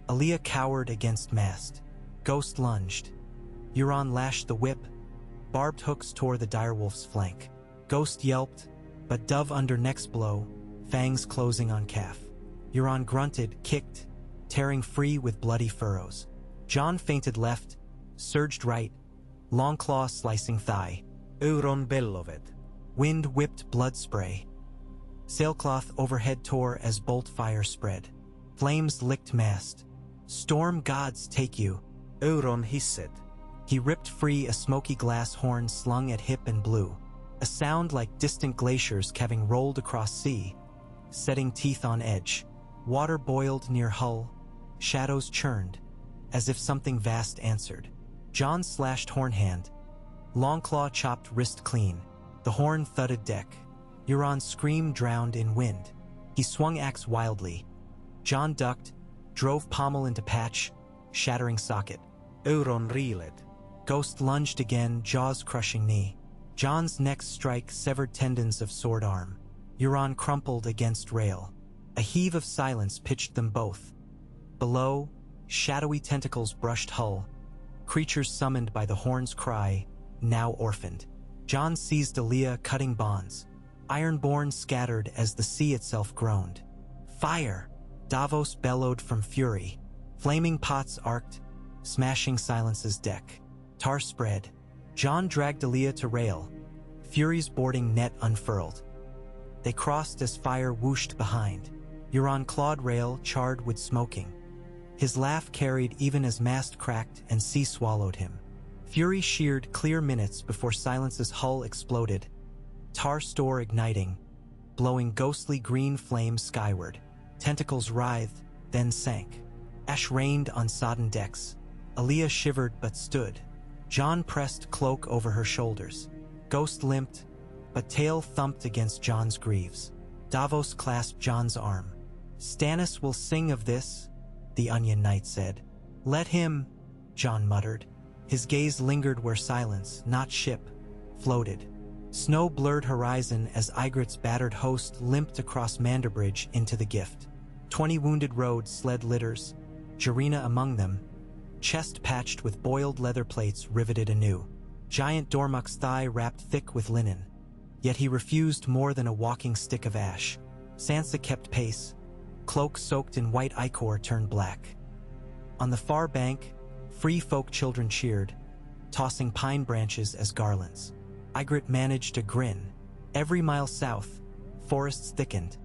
Aaliyah cowered against mast. Ghost lunged. Euron lashed the whip. Barbed hooks tore the direwolf's flank. Ghost yelped, but dove under next blow, fangs closing on calf. Euron grunted, kicked, tearing free with bloody furrows. Jon feinted left, surged right, long claw slicing thigh. Euron bellowed. Wind whipped blood spray. Sailcloth overhead tore as bolt fire spread. Flames licked mast. Storm gods take you. Euron hissed. He ripped free a smoky glass horn slung at hip and blew. A sound like distant glaciers having rolled across sea, setting teeth on edge. Water boiled near hull. Shadows churned, as if something vast answered. Jon slashed hornhand. Longclaw chopped wrist clean. The horn thudded deck. Euron's scream drowned in wind. He swung axe wildly. Jon ducked, drove pommel into patch, shattering socket. Euron reeled. Ghost lunged again, jaws crushing knee. Jon's next strike severed tendons of sword arm. Euron crumpled against rail. A heave of silence pitched them both. Below, shadowy tentacles brushed hull. Creatures summoned by the horn's cry, now orphaned. Jon seized Aaliyah, cutting bonds. Ironborn scattered as the sea itself groaned. Fire! Davos bellowed from fury. Flaming pots arced, smashing Silence's deck. Tar spread. Jon dragged Aaliyah to rail. Fury's boarding net unfurled. They crossed as fire whooshed behind. Euron clawed rail, charred with smoking. His laugh carried even as mast cracked and sea swallowed him. Fury sheared clear minutes before Silence's hull exploded. Tar store igniting, blowing ghostly green flames skyward. Tentacles writhed, then sank. Ash rained on sodden decks. Aaliyah shivered but stood. Jon pressed cloak over her shoulders. Ghost limped, but tail thumped against Jon's greaves. Davos clasped Jon's arm. Stannis will sing of this, the Onion Knight said. Let him, Jon muttered. His gaze lingered where silence, not ship, floated. Snow blurred horizon as Ygritte's battered host limped across Manderbridge into the Gift. 20 wounded road sled litters, Jarina among them, chest patched with boiled leather plates riveted anew. Giant Dormuck's thigh wrapped thick with linen. Yet he refused more than a walking stick of ash. Sansa kept pace. Cloak soaked in white ichor turned black. On the far bank, free folk children cheered, tossing pine branches as garlands. Ygritte managed a grin. Every mile south, forests thickened.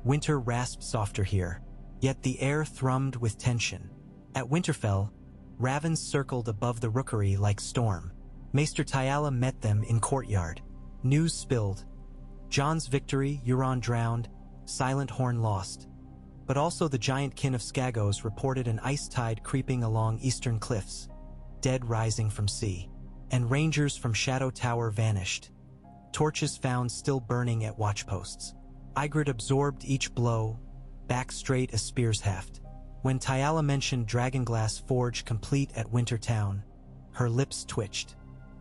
Winter rasped softer here, yet the air thrummed with tension. At Winterfell, ravens circled above the rookery like storm. Maester Tayala met them in courtyard. News spilled. Jon's victory, Euron drowned, Silent Horn lost. But also the giant kin of Skagos reported an ice tide creeping along eastern cliffs, dead rising from sea. And rangers from Shadow Tower vanished. Torches found still burning at watchposts. Ygritte absorbed each blow, back straight as spear's haft. When Tayala mentioned Dragonglass Forge complete at Wintertown, her lips twitched.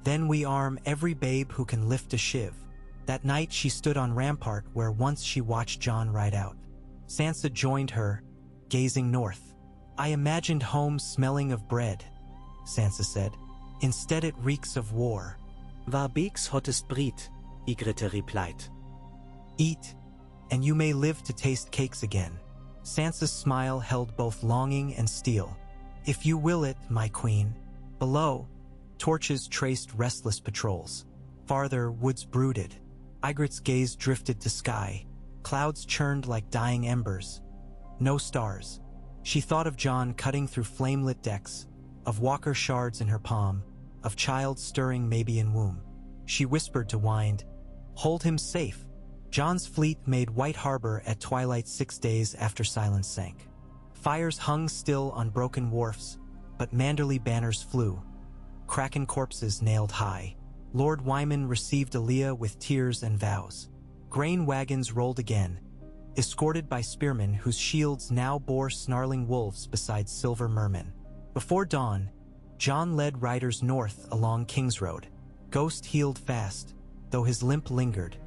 Then we arm every babe who can lift a shiv. That night she stood on rampart where once she watched Jon ride out. Sansa joined her, gazing north. I imagined home smelling of bread, Sansa said. Instead it reeks of war. Var Beeks hottest Brit, Ygritte replied. Eat, and you may live to taste cakes again. Sansa's smile held both longing and steel. If you will it, my queen. Below, torches traced restless patrols. Farther, woods brooded. Ygritte's gaze drifted to sky. Clouds churned like dying embers. No stars. She thought of Jon cutting through flame-lit decks, of walker shards in her palm, of child stirring maybe in womb. She whispered to Wind, hold him safe. Jon's fleet made White Harbor at twilight 6 days after silence sank. Fires hung still on broken wharfs, but Manderley banners flew. Kraken corpses nailed high. Lord Wyman received Aaliyah with tears and vows. Grain wagons rolled again, escorted by spearmen whose shields now bore snarling wolves beside silver mermen. Before dawn, Jon led riders north along King's Road. Ghost healed fast, though his limp lingered.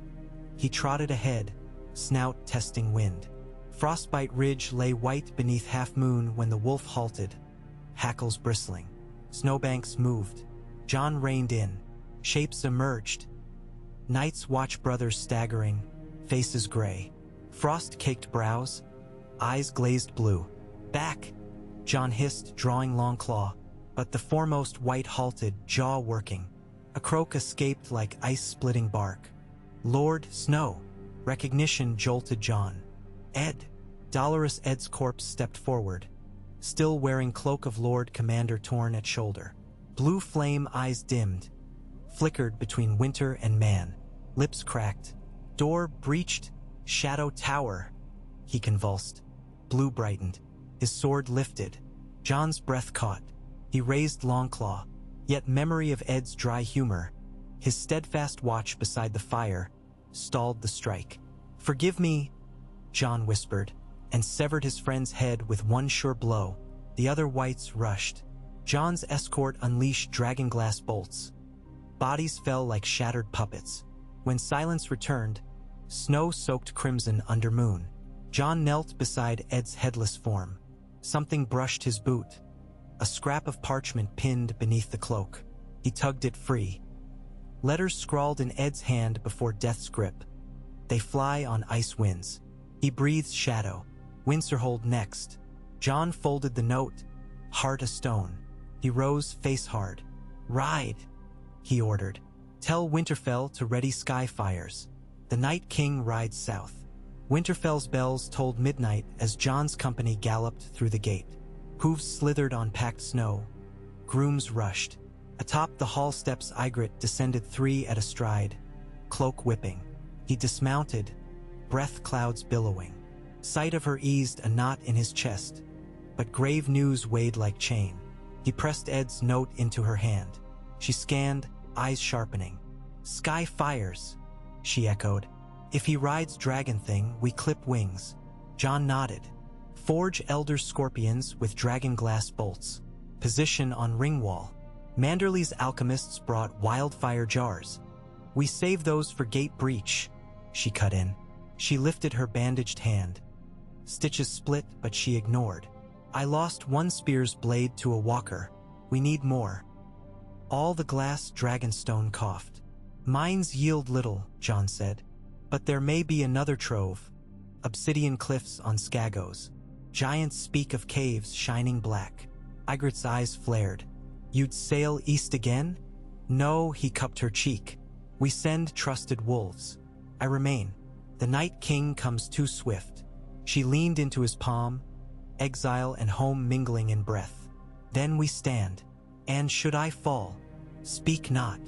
He trotted ahead, snout testing wind. Frostbite Ridge lay white beneath half-moon when the wolf halted, hackles bristling. Snowbanks moved. Jon reined in. Shapes emerged. Night's Watch brothers staggering, faces gray. Frost-caked brows, eyes glazed blue. Back, Jon hissed, drawing long claw. But the foremost wight halted, jaw working. A croak escaped like ice-splitting bark. Lord Snow. Recognition jolted Jon. Ed. Dolorous Ed's corpse stepped forward, still wearing cloak of Lord Commander torn at shoulder. Blue flame eyes dimmed, flickered between winter and man. Lips cracked. Door breached. Shadow Tower. He convulsed. Blue brightened. His sword lifted. Jon's breath caught. He raised Longclaw, yet memory of Ed's dry humor, his steadfast watch beside the fire, stalled the strike. Forgive me, Jon whispered, and severed his friend's head with one sure blow. The other wights rushed. Jon's escort unleashed dragonglass bolts. Bodies fell like shattered puppets. When silence returned, snow soaked crimson under moon. Jon knelt beside Ed's headless form. Something brushed his boot. A scrap of parchment pinned beneath the cloak. He tugged it free. Letters scrawled in Ed's hand before death's grip. They fly on ice winds. He breathes shadow. Winterhold next. Jon folded the note, heart a stone. He rose face hard. Ride, he ordered. Tell Winterfell to ready sky fires. The Night King rides south. Winterfell's bells tolled midnight as Jon's company galloped through the gate. Hooves slithered on packed snow. Grooms rushed. Atop the hall steps Ygritte descended 3 at a stride, cloak whipping. He dismounted, breath clouds billowing. Sight of her eased a knot in his chest, but grave news weighed like chain. He pressed Ed's note into her hand. She scanned, eyes sharpening. Sky fires, she echoed. If he rides Dragon Thing, we clip wings. Jon nodded. Forge Elder Scorpions with dragon glass bolts. Position on ring wall. Manderley's alchemists brought wildfire jars. We save those for gate breach, she cut in. She lifted her bandaged hand. Stitches split, but she ignored. I lost one spear's blade to a walker. We need more. All the glass Dragonstone coughed. Mines yield little, Jon said. But there may be another trove. Obsidian cliffs on Skagos. Giants speak of caves shining black. Ygritte's eyes flared. You'd sail east again? No, he cupped her cheek. We send trusted wolves. I remain. The Night King comes too swift. She leaned into his palm, exile and home mingling in breath. Then we stand. And should I fall, speak not.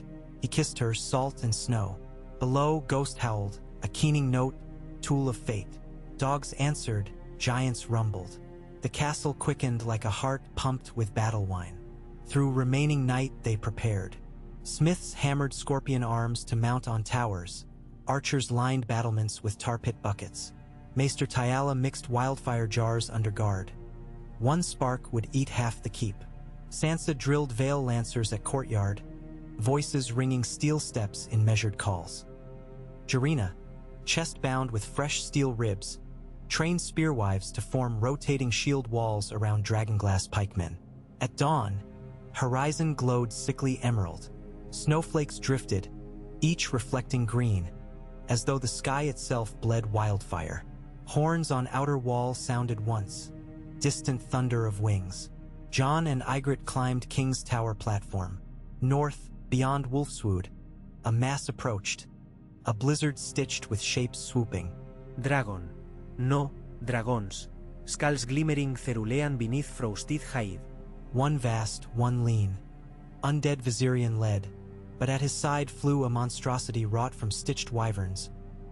He kissed her, salt and snow. Below, ghost howled, a keening note, tool of fate. Dogs answered, giants rumbled. The castle quickened like a heart pumped with battle wine. Through remaining night they prepared. Smiths hammered scorpion arms to mount on towers. Archers lined battlements with tar pit buckets. Maester Tyala mixed wildfire jars under guard. One spark would eat half the keep. Sansa drilled veil lancers at courtyard, voices ringing steel steps in measured calls. Jarina, chest-bound with fresh steel ribs, trained spearwives to form rotating shield walls around dragonglass pikemen. At dawn, horizon glowed sickly emerald. Snowflakes drifted, each reflecting green, as though the sky itself bled wildfire. Horns on outer wall sounded once, distant thunder of wings. Jon and Ygritte climbed King's Tower platform. North, beyond Wolfswood, a mass approached, a blizzard stitched with shapes swooping. Dragon, no, dragons. Skulls glimmering cerulean beneath frosted hide. One vast, one lean. Undead Viserion led, but at his side flew a monstrosity wrought from stitched wyverns,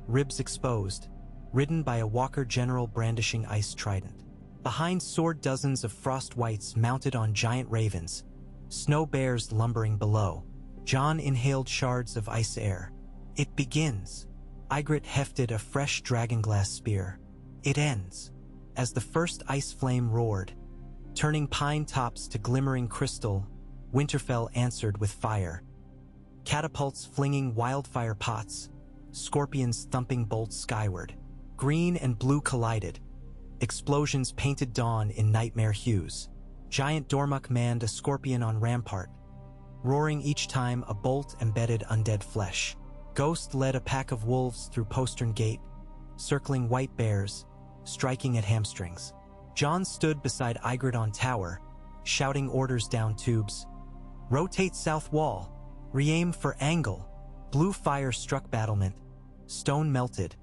ribs exposed, ridden by a walker general brandishing ice trident. Behind soared dozens of frost wights mounted on giant ravens, snow bears lumbering below. Jon inhaled shards of ice air. It begins. Ygritte hefted a fresh dragonglass spear. It ends. As the first ice flame roared, turning pine tops to glimmering crystal, Winterfell answered with fire. Catapults flinging wildfire pots, scorpions thumping bolts skyward. Green and blue collided. Explosions painted dawn in nightmare hues. Giant Dormuck manned a scorpion on rampart, roaring each time a bolt embedded undead flesh. Ghost led a pack of wolves through postern gate, circling white bears, striking at hamstrings. Jon stood beside Ygritte on tower, shouting orders down tubes. Rotate south wall, re-aim for angle. Blue fire struck battlement, stone melted,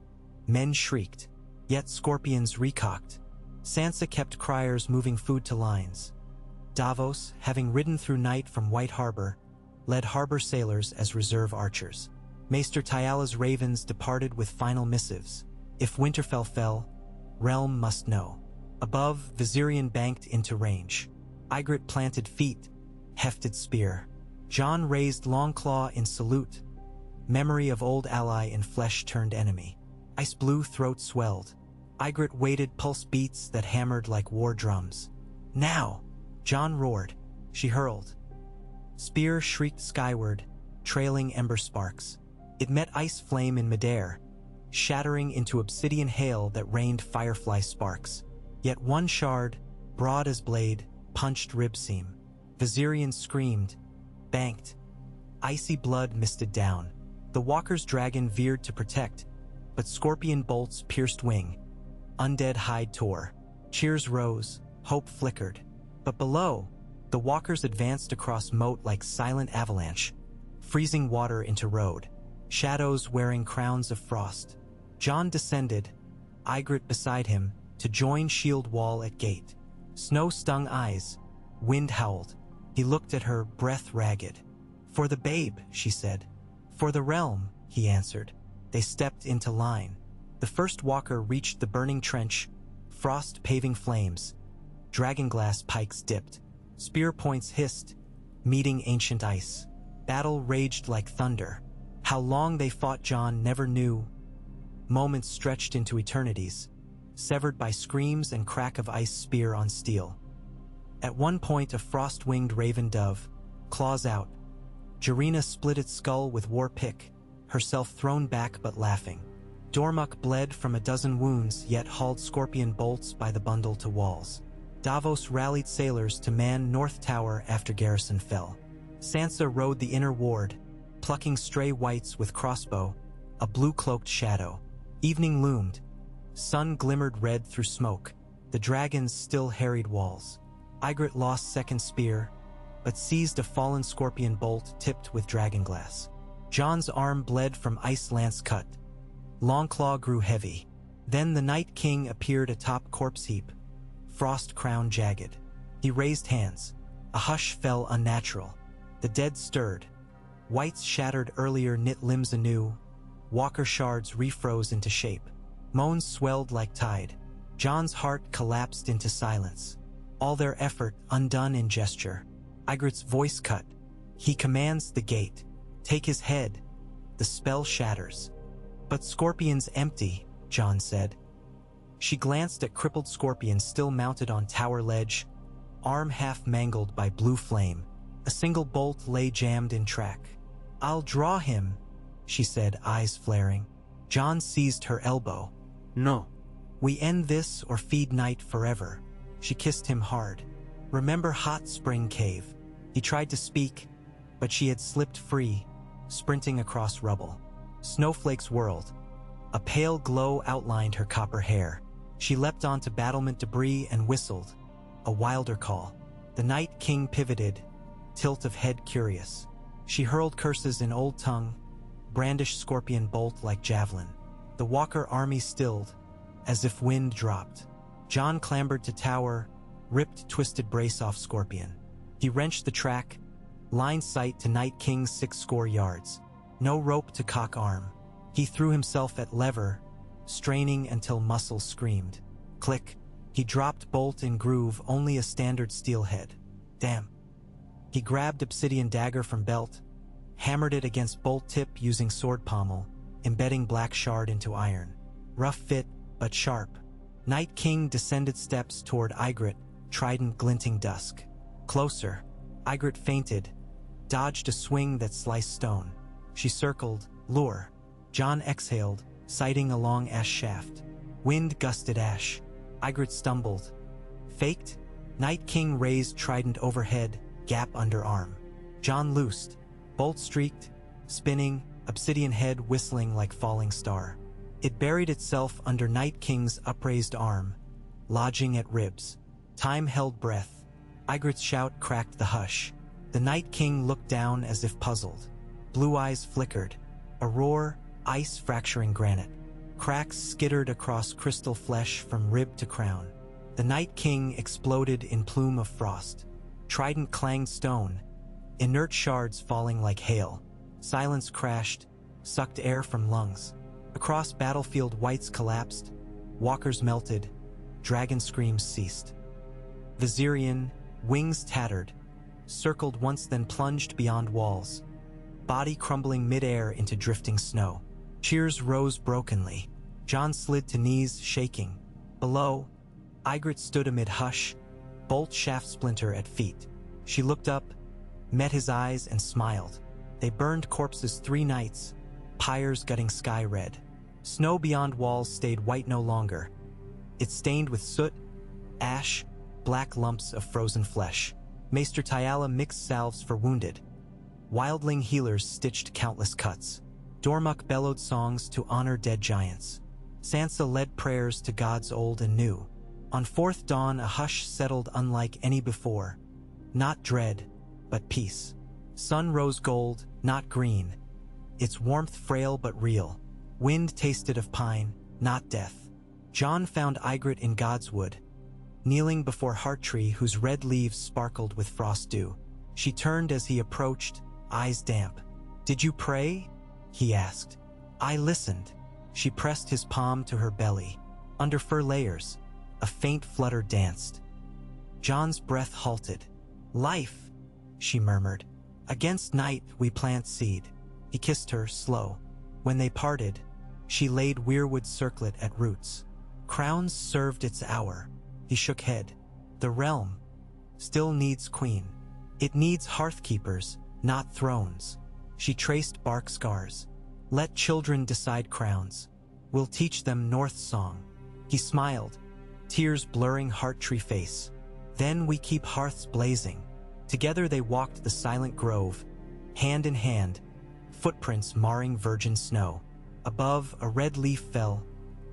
men shrieked, yet scorpions recocked. Sansa kept criers moving food to lines. Davos, having ridden through night from White Harbor, led harbor sailors as reserve archers. Maester Tyala's ravens departed with final missives. If Winterfell fell, realm must know. Above, Viserion banked into range. Ygritte planted feet, hefted spear. Jon raised Longclaw in salute, memory of old ally in flesh turned enemy. Ice blue throat swelled. Ygritte waited pulse beats that hammered like war drums. Now! Jon roared. She hurled. Spear shrieked skyward, trailing ember sparks. It met ice flame in midair, shattering into obsidian hail that rained firefly sparks. Yet one shard, broad as blade, punched rib seam. Viserion screamed, banked. Icy blood misted down. The walker's dragon veered to protect, but scorpion bolts pierced wing. Undead hide tore. Cheers rose, hope flickered. But below, the walkers advanced across moat like silent avalanche, freezing water into road. Shadows wearing crowns of frost. Jon descended, Ygritte beside him, to join shield wall at gate. Snow-stung eyes, wind howled. He looked at her, breath ragged. For the babe, she said. For the realm, he answered. They stepped into line. The first walker reached the burning trench, frost paving flames. Dragonglass pikes dipped. Spear points hissed, meeting ancient ice. Battle raged like thunder. How long they fought Jon never knew. moments stretched into eternities, severed by screams and crack of ice spear on steel. At one point, a frost-winged raven dove, claws out. Ygritte split its skull with war pick, herself thrown back but laughing. Dormuck bled from a dozen wounds, yet hauled scorpion bolts by the bundle to walls. Davos rallied sailors to man North Tower after garrison fell. Sansa rode the inner ward, plucking stray wights with crossbow, a blue-cloaked shadow. Evening loomed. Sun glimmered red through smoke. The dragons still harried walls. Ygritte lost second spear, but seized a fallen scorpion bolt tipped with dragonglass. Jon's arm bled from ice lance cut. Longclaw grew heavy. Then the Night King appeared atop corpse heap, frost crown jagged. He raised hands. A hush fell unnatural. The dead stirred. Whites shattered earlier knit limbs anew. Walker shards refroze into shape. Moans swelled like tide. Jon's heart collapsed into silence. All their effort undone in gesture. Ygritte's voice cut. He commands the gate. Take his head. The spell shatters. But Scorpion's empty, Jon said. She glanced at crippled Scorpion still mounted on tower ledge, arm half mangled by blue flame. A single bolt lay jammed in track. I'll draw him, she said, eyes flaring. Jon seized her elbow. No. We end this or feed night forever. She kissed him hard. Remember Hot Spring Cave? He tried to speak, but she had slipped free, sprinting across rubble. Snowflakes whirled. A pale glow outlined her copper hair. She leapt onto battlement debris and whistled, a wilder call. The Night King pivoted, tilt of head curious. She hurled curses in old tongue, brandished scorpion bolt like javelin. The Walker army stilled, as if wind dropped. Jon clambered to tower, ripped twisted brace off Scorpion. He wrenched the track, line sight to Night King's 60 yards. No rope to cock arm. He threw himself at lever, straining until muscles screamed. Click. He dropped bolt in groove, only a standard steelhead. Damn. He grabbed obsidian dagger from belt, hammered it against bolt tip using sword pommel, embedding black shard into iron. Rough fit, but sharp. Night King descended steps toward Ygritte, trident glinting dusk. Closer. Ygritte feinted, dodged a swing that sliced stone. She circled, lure. Jon exhaled, sighting a long ash shaft. Wind gusted ash. Ygritte stumbled. Faked? Night King raised trident overhead, gap under arm. Jon loosed. Bolt streaked, spinning, obsidian head whistling like falling star. It buried itself under Night King's upraised arm, lodging at ribs. Time held breath. Ygritte's shout cracked the hush. The Night King looked down as if puzzled. Blue eyes flickered. A roar, ice fracturing granite. Cracks skittered across crystal flesh from rib to crown. The Night King exploded in plume of frost. Trident clanged stone, inert shards falling like hail. Silence crashed, sucked air from lungs. Across battlefield whites collapsed, walkers melted, dragon screams ceased. Viserion, wings tattered, circled once then plunged beyond walls, body crumbling midair into drifting snow. Cheers rose brokenly. Jon slid to knees, shaking. Below, Ygritte stood amid hush, bolt shaft splinter at feet. She looked up, met his eyes and smiled. They burned corpses 3 nights, pyres gutting sky red. Snow beyond walls stayed white no longer. It stained with soot, ash, black lumps of frozen flesh. Maester Tyala mixed salves for wounded. Wildling healers stitched countless cuts. Dormuck bellowed songs to honor dead giants. Sansa led prayers to gods old and new. On fourth dawn a hush settled unlike any before. Not dread, but peace. Sun rose gold, not green. Its warmth frail but real. Wind tasted of pine, not death. Jon found Ygritte in Godswood, kneeling before Hearttree whose red leaves sparkled with frost dew. She turned as he approached, eyes damp. "Did you pray?" he asked. "I listened." She pressed his palm to her belly. Under fur layers, a faint flutter danced. Jon's breath halted. "Life," she murmured. "Against night we plant seed." He kissed her, slow. When they parted, She laid weirwood circlet at roots. Crowns served its hour. He shook head. The realm still needs queen. It needs hearthkeepers, not thrones. She traced bark scars. Let children decide crowns. We'll teach them North song. He smiled, tears blurring Hearttree face. Then we keep hearths blazing. Together they walked the silent grove, hand in hand, footprints marring virgin snow. Above, a red leaf fell,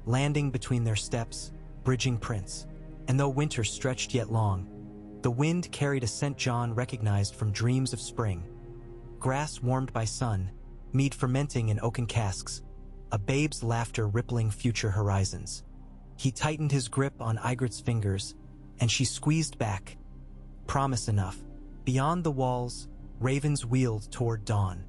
landing between their steps, bridging prints. And though winter stretched yet long, the wind carried a scent John recognized from dreams of spring. Grass warmed by sun, mead fermenting in oaken casks, a babe's laughter rippling future horizons. He tightened his grip on Ygritte's fingers, and she squeezed back. Promise enough. Beyond the walls, ravens wheeled toward dawn.